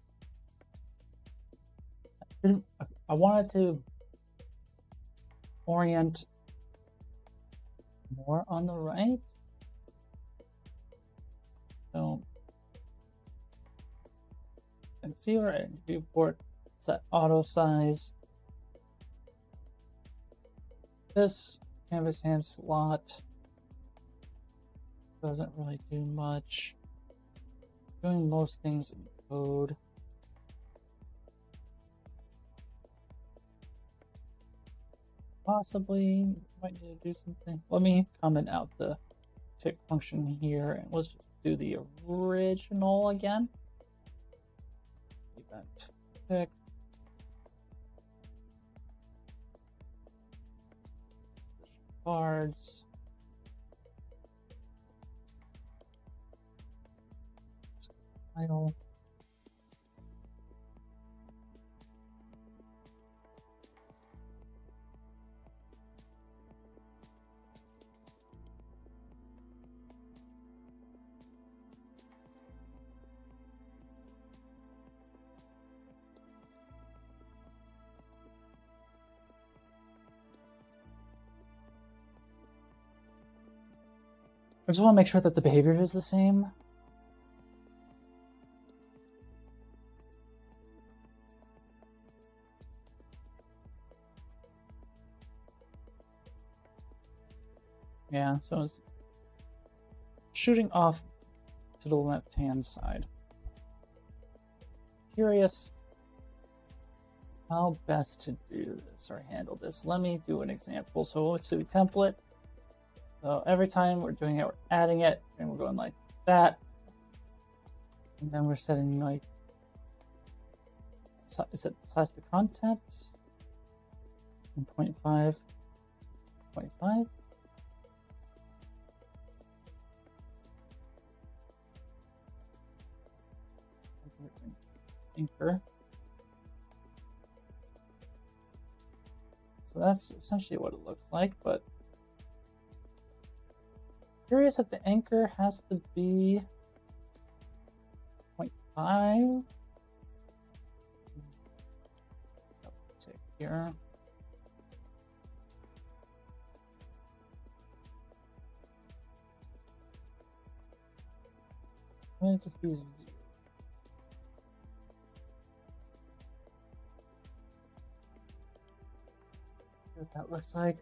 I wanted to orient more on the right. So you can see where I viewport set auto size. This canvas hand slot doesn't really do much. Doing most things in code. Possibly might need to do something. Let me comment out the tick function here and let's just do the original again. Event tick. Position cards. Title. I just want to make sure that the behavior is the same. Yeah, so it's shooting off to the left-hand side. Curious how best to do this or handle this. Let me do an example. So let's do a template. So every time we're doing it, we're adding it, and we're going like that. And then we're setting like, is it size to content? 1.5, 0.5. Anchor. So that's essentially what it looks like, but curious if the anchor has to be 0.5. Take here. Let it just be 0. What that looks like.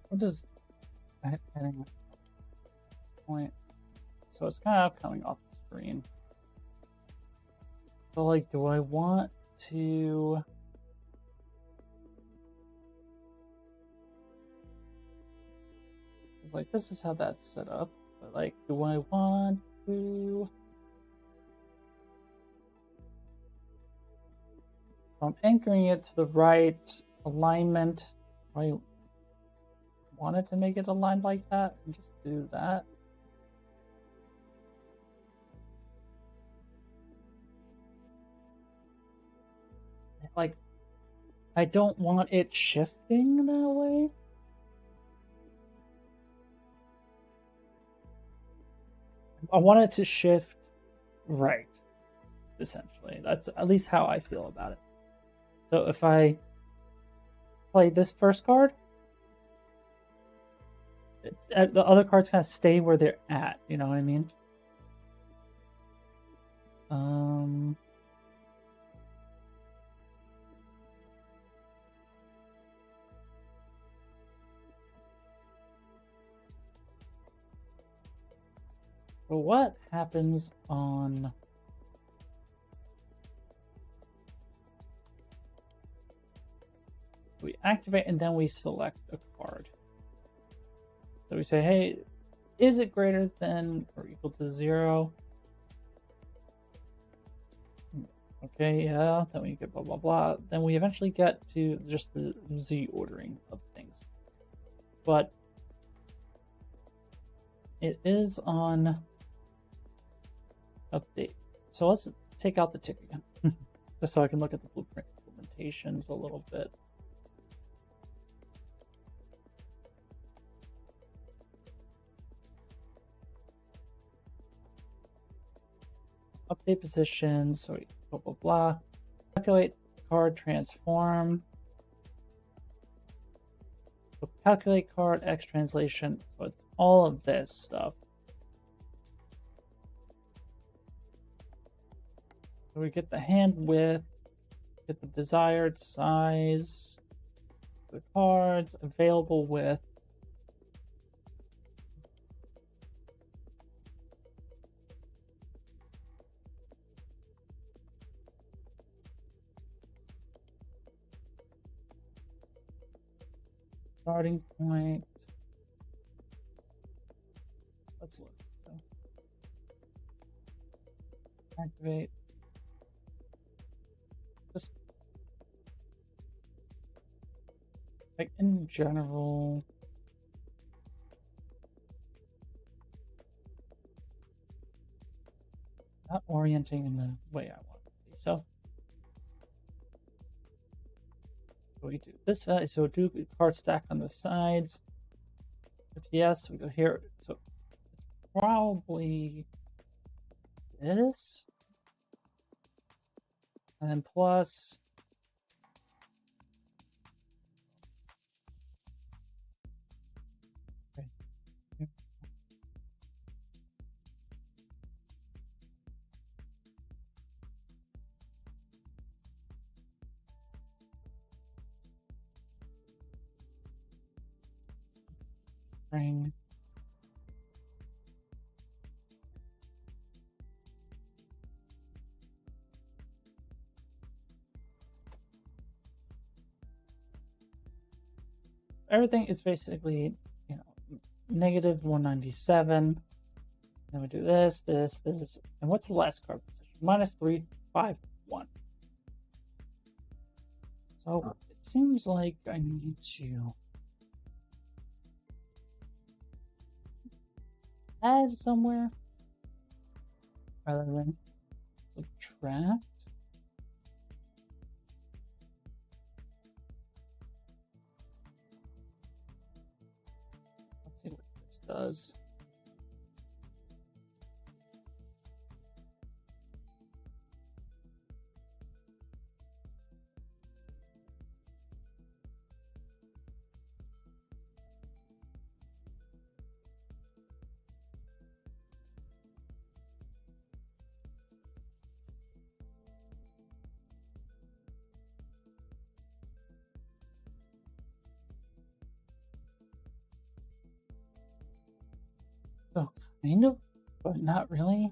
What does heading at this point? So it's kind of coming off the screen. So like, do I want to? It's like, this is how that's set up. But like, do I want to? If I'm anchoring it to the right alignment, I wanted to make it aligned like that and just do that. Like, I don't want it shifting that way. I want it to shift right, essentially. That's at least how I feel about it. So if I play this first card, the other cards kind of stay where they're at, you know what I mean? But what happens on we activate and then we select a card? So we say, hey, is it greater than or equal to 0? Okay, yeah, then we get blah, blah, blah. Then we eventually get to just the Z ordering of things. But it is on update. So let's take out the tick again, just so I can look at the blueprint implementations a little bit. Update position, so blah, blah, blah. Calculate card transform. So calculate card X translation. So it's all of this stuff. So we get the hand width, get the desired size, the cards, available width. Starting point. Let's look. So, activate. Just like in general. Not orienting in the way I want it to be. So we do this value, so do card stack on the sides. If yes, we go here. So it's probably this, and then plus. Okay. String. Everything is basically, you know, negative 197. Then we do this, this, this. And what's the last card position? Minus 351. So it seems like I need to add somewhere rather than subtract. Let's see what this does. So kind of, but not really.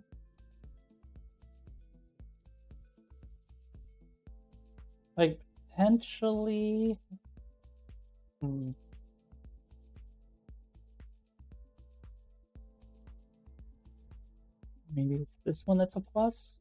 Like potentially. Maybe it's this one that's a plus.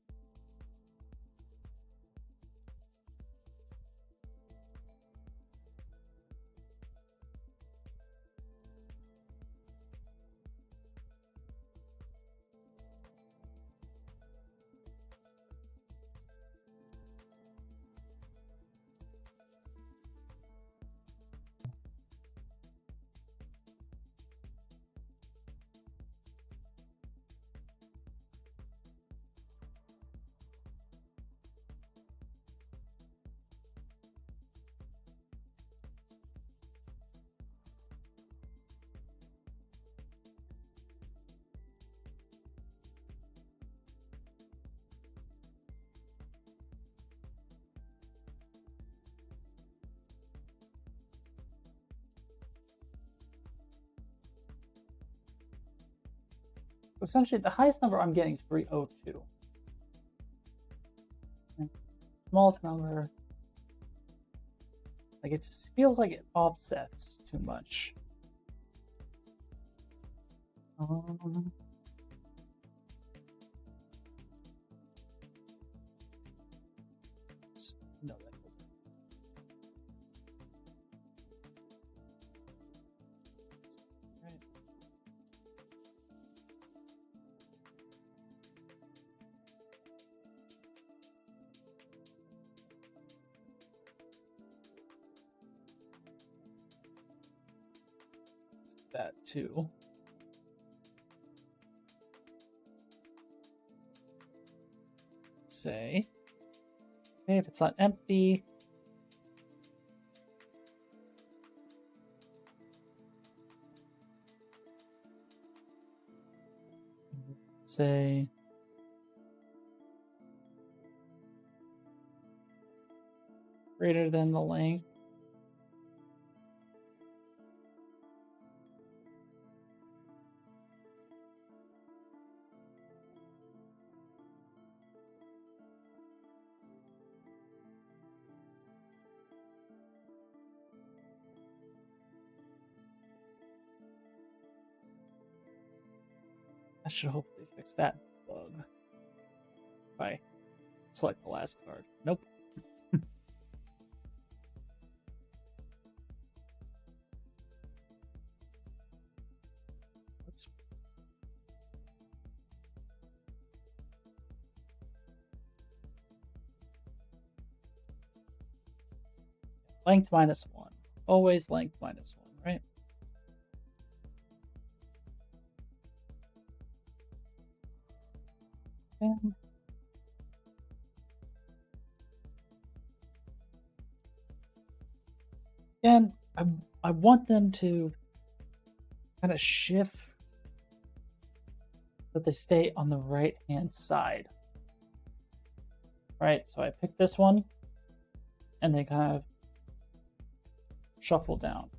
Essentially, the highest number I'm getting is 302. Smallest number, like it just feels like it offsets too much. No, that doesn't. Right. That too. Say, okay, if it's not empty, say greater than the length. That should hopefully fix that bug. If I select the last card. Nope. Let's length -1. Always length -1, right? And again, I want them to kind of shift that they stay on the right hand side. Right, so I pick this one and they kind of shuffle down.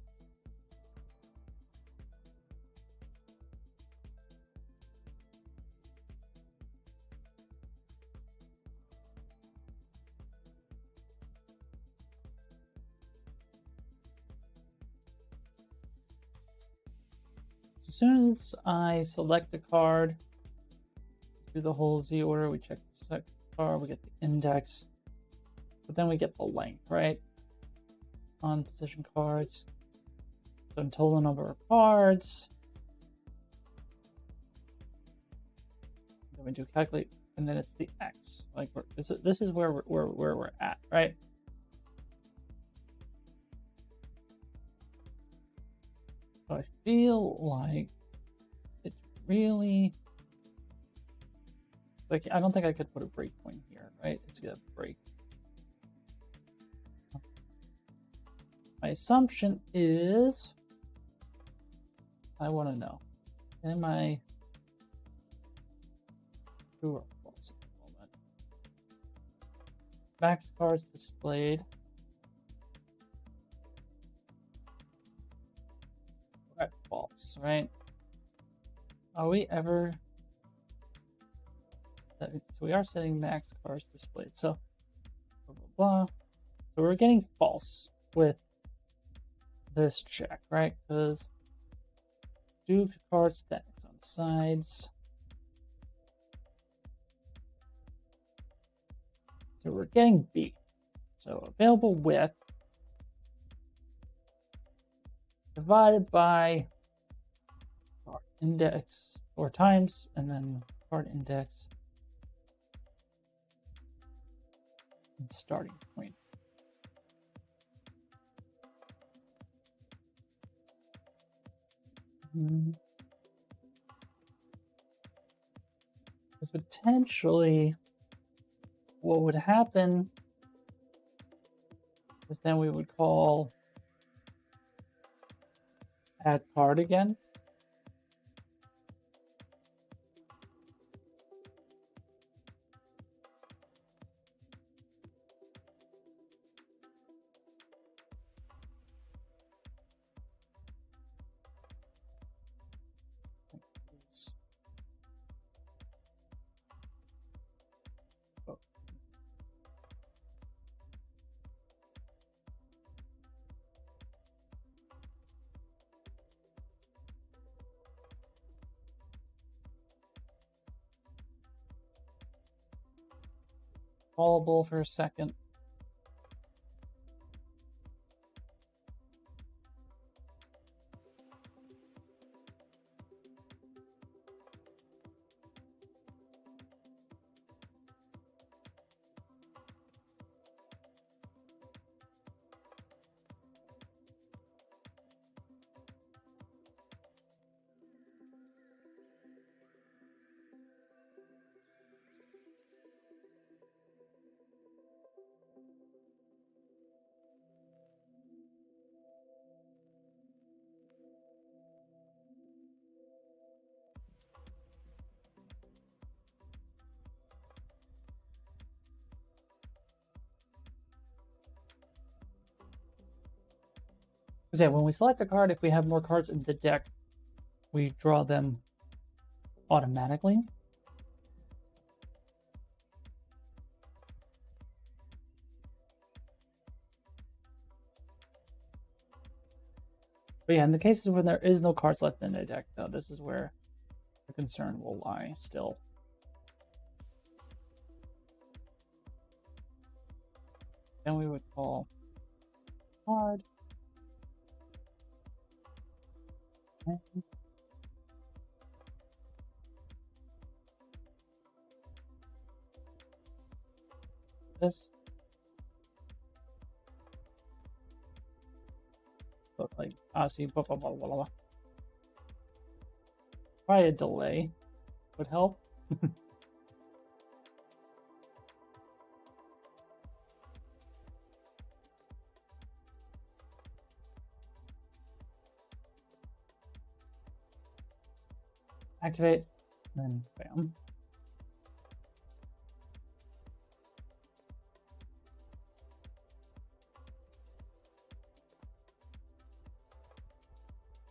As soon as I select a card, do the whole Z order, we check the second card, we get the index, but then we get the length, right? On position cards. So in total number of cards. Then we do calculate, and then it's the X. Like this is where we're at, right? So I feel like it's really like I don't think I could put a breakpoint here, right? It's gonna break. My assumption is I want to know, am I true or false at the moment? Max cards displayed. We're at false, right? Are we ever? So we are setting max cards displayed. So blah blah blah. So we're getting false with this check, right? Because do card stacks on sides. So we're getting B. So available width divided by card index or times, and then card index and starting point. Because potentially what would happen is then we would call add card again. callable for a second. Because yeah, when we select a card, if we have more cards in the deck, we draw them automatically. But yeah, in the cases when there is no cards left in the deck, though, this is where the concern will lie still. Then we would call card. This. Look like see blah blah blah blah blah. Probably a delay would help. Activate, and then bam.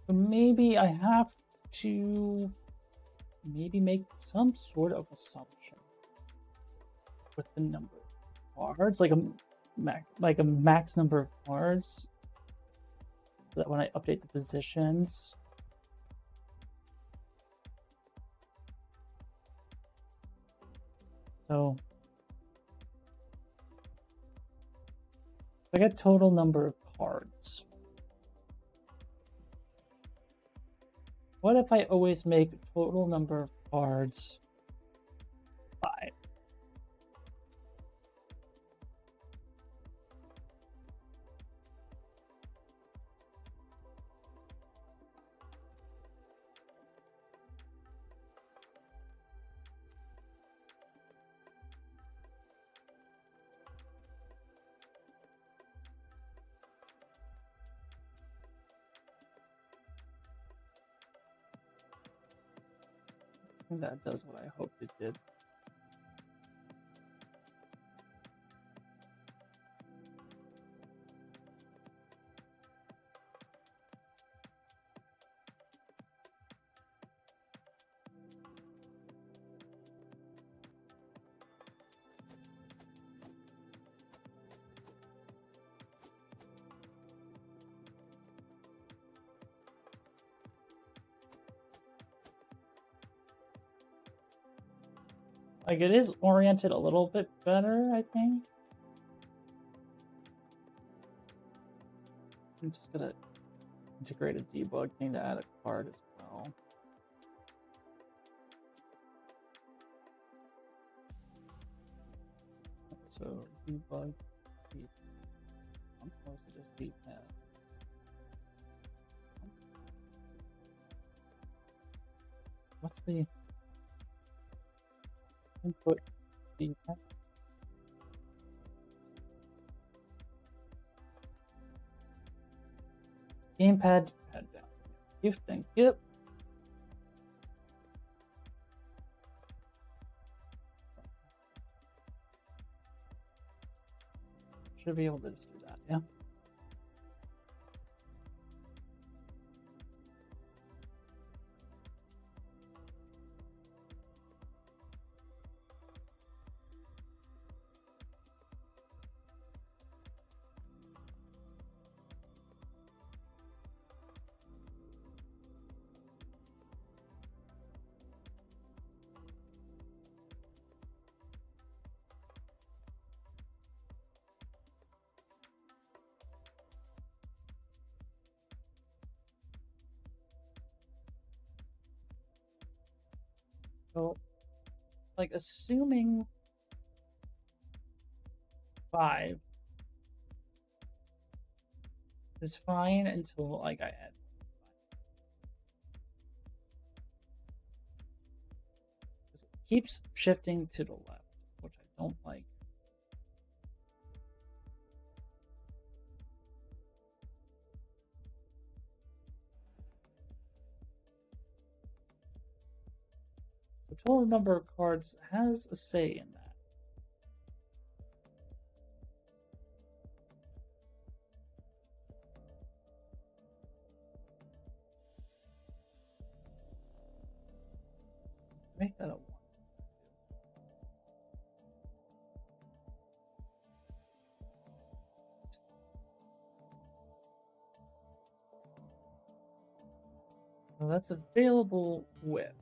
So maybe I have to make some sort of assumption with the number of cards, like a max number of cards, so that when I update the positions. So I get total number of cards. What if I always make total number of cards 5? I think that does what I hoped it did. Like, it is oriented a little bit better, I think. I'm just gonna integrate a debug thing to add a card as well. So debug, or is it just dpad? What's the input dpad? Gamepad pad down. Thank you. Should be able to just do that, yeah. So, like, assuming 5 is fine until, like, I add 5. It keeps shifting to the left, which I don't like. So total number of cards has a say in that. Make that a 1. So that's available with.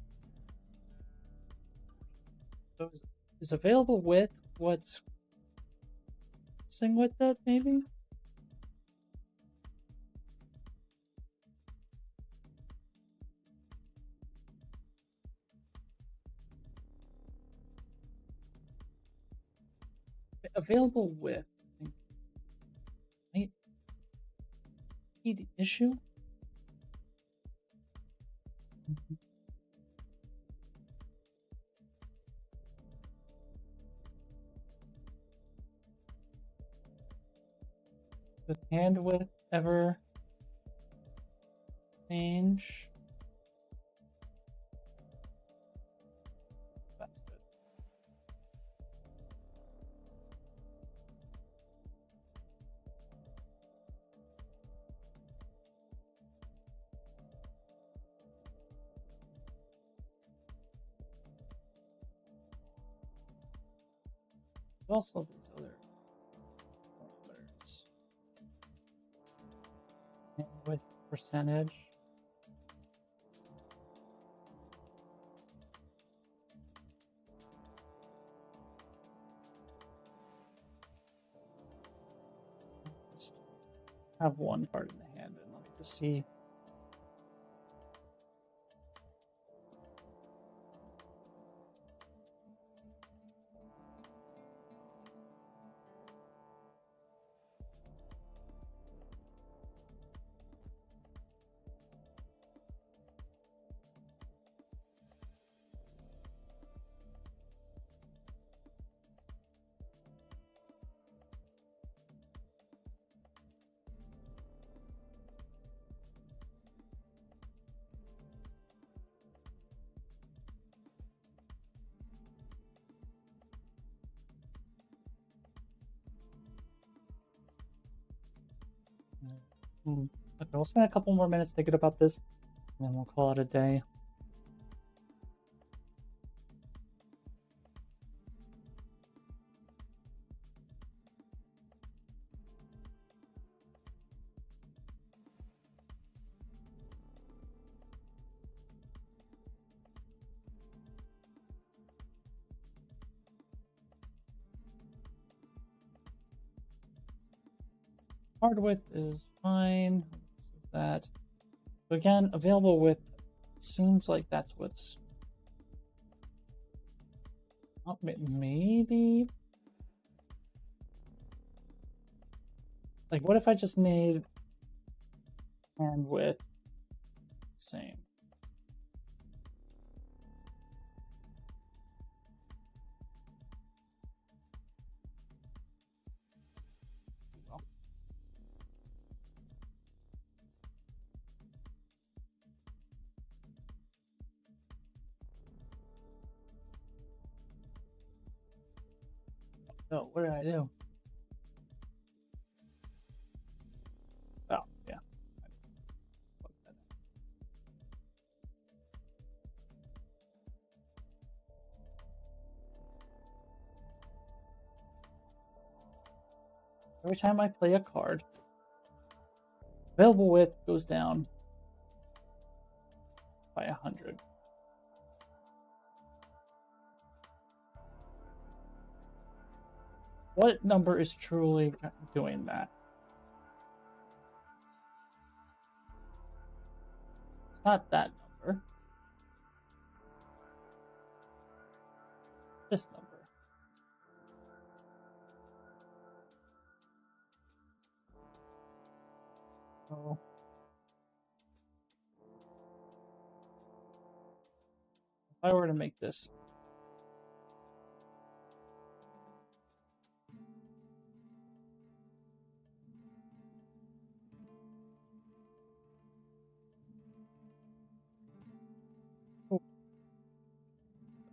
So is available with what's missing with that, maybe? Available with, I think, might be the issue. Does hand width ever change? That's good. There's also these other parameters. Hand width percentage. Just have one card in the hand and let me just see. Okay, we'll spend a couple more minutes thinking about this, and then we'll call it a day. Card width is fine. This is that. So again, available width seems like that's what's. Oh, maybe. Like, what if I just made hand width the same? Oh, what did I do? Oh, yeah. Every time I play a card, available width goes down by 100. What number is truly doing that? It's not that number. this number. So if I were to make this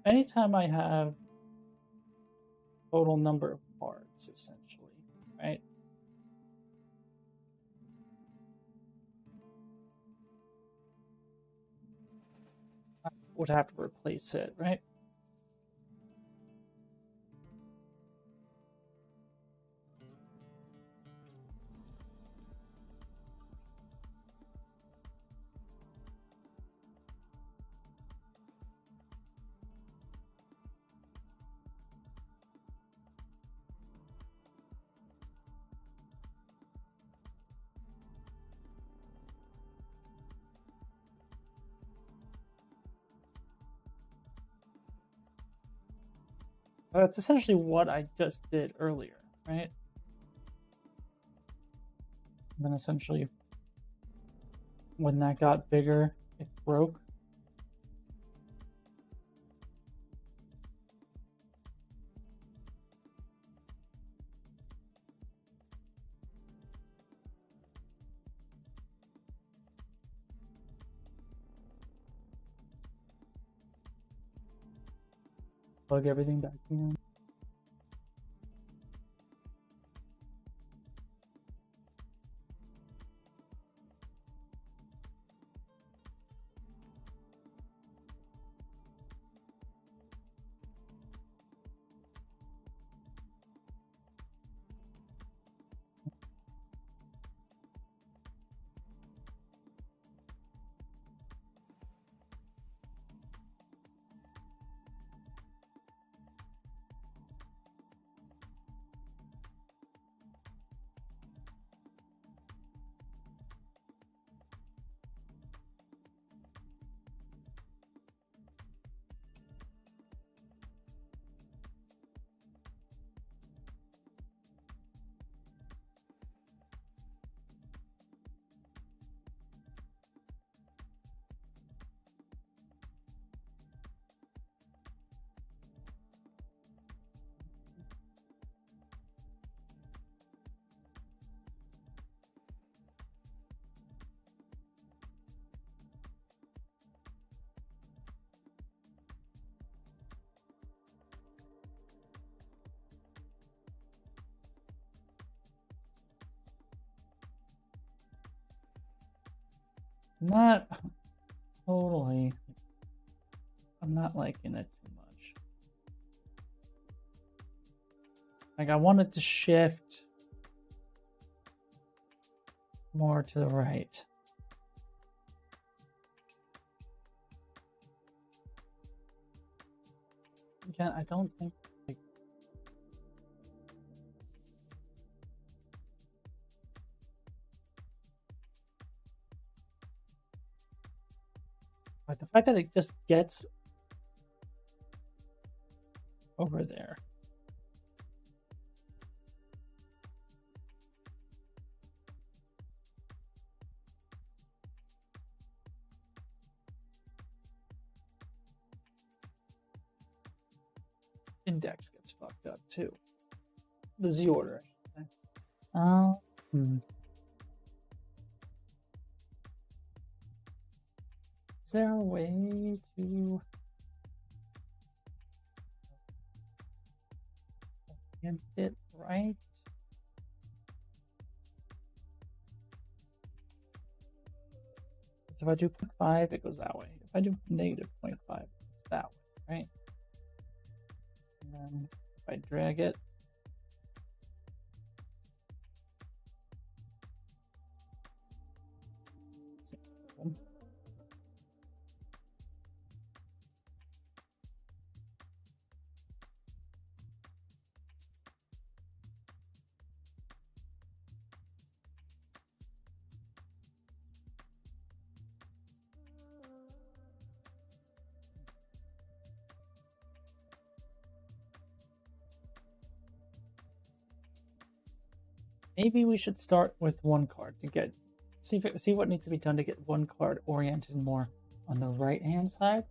anytime I have total number of cards, essentially, right? I would have to replace it, right? That's essentially what I just did earlier, right? And then essentially, when that got bigger, it broke. Plug everything back in. Not totally. I'm not liking it too much. Like, I want it to shift more to the right. Again, I don't think like the fact that it just gets over there. Index gets fucked up too. The Z order. Oh. Is there a way to get it right? So if I do 0.5, it goes that way. If I do negative 0.5, it's that way, right? And then if I drag it, maybe we should start with one card to get see what needs to be done to get one card oriented more on the right hand side.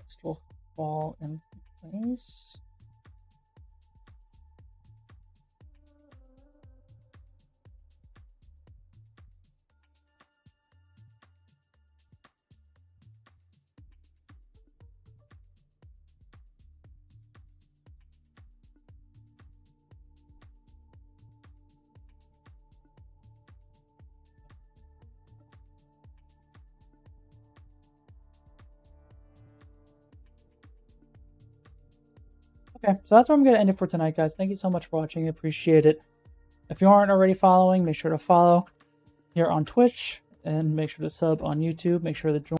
This will fall in place. Okay, so that's where I'm going to end it for tonight, guys. Thank you so much for watching. I appreciate it. If you aren't already following, make sure to follow here on Twitch and make sure to sub on YouTube. Make sure to join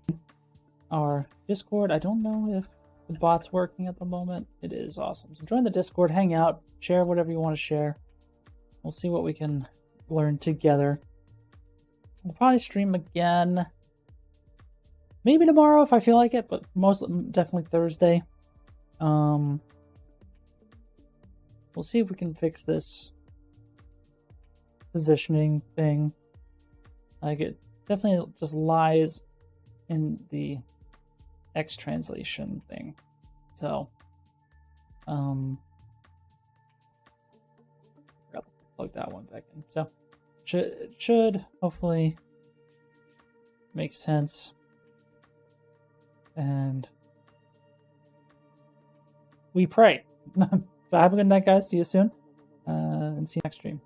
our Discord. I don't know if the bot's working at the moment. It is awesome. So join the Discord, hang out, share whatever you want to share. We'll see what we can learn together. We'll probably stream again. Maybe tomorrow if I feel like it, but definitely Thursday. We'll see if we can fix this positioning thing. Like, it definitely just lies in the X translation thing. So, I'll plug that one back in. So, should hopefully make sense. And we pray. So have a good night, guys. See you soon. And see you next stream.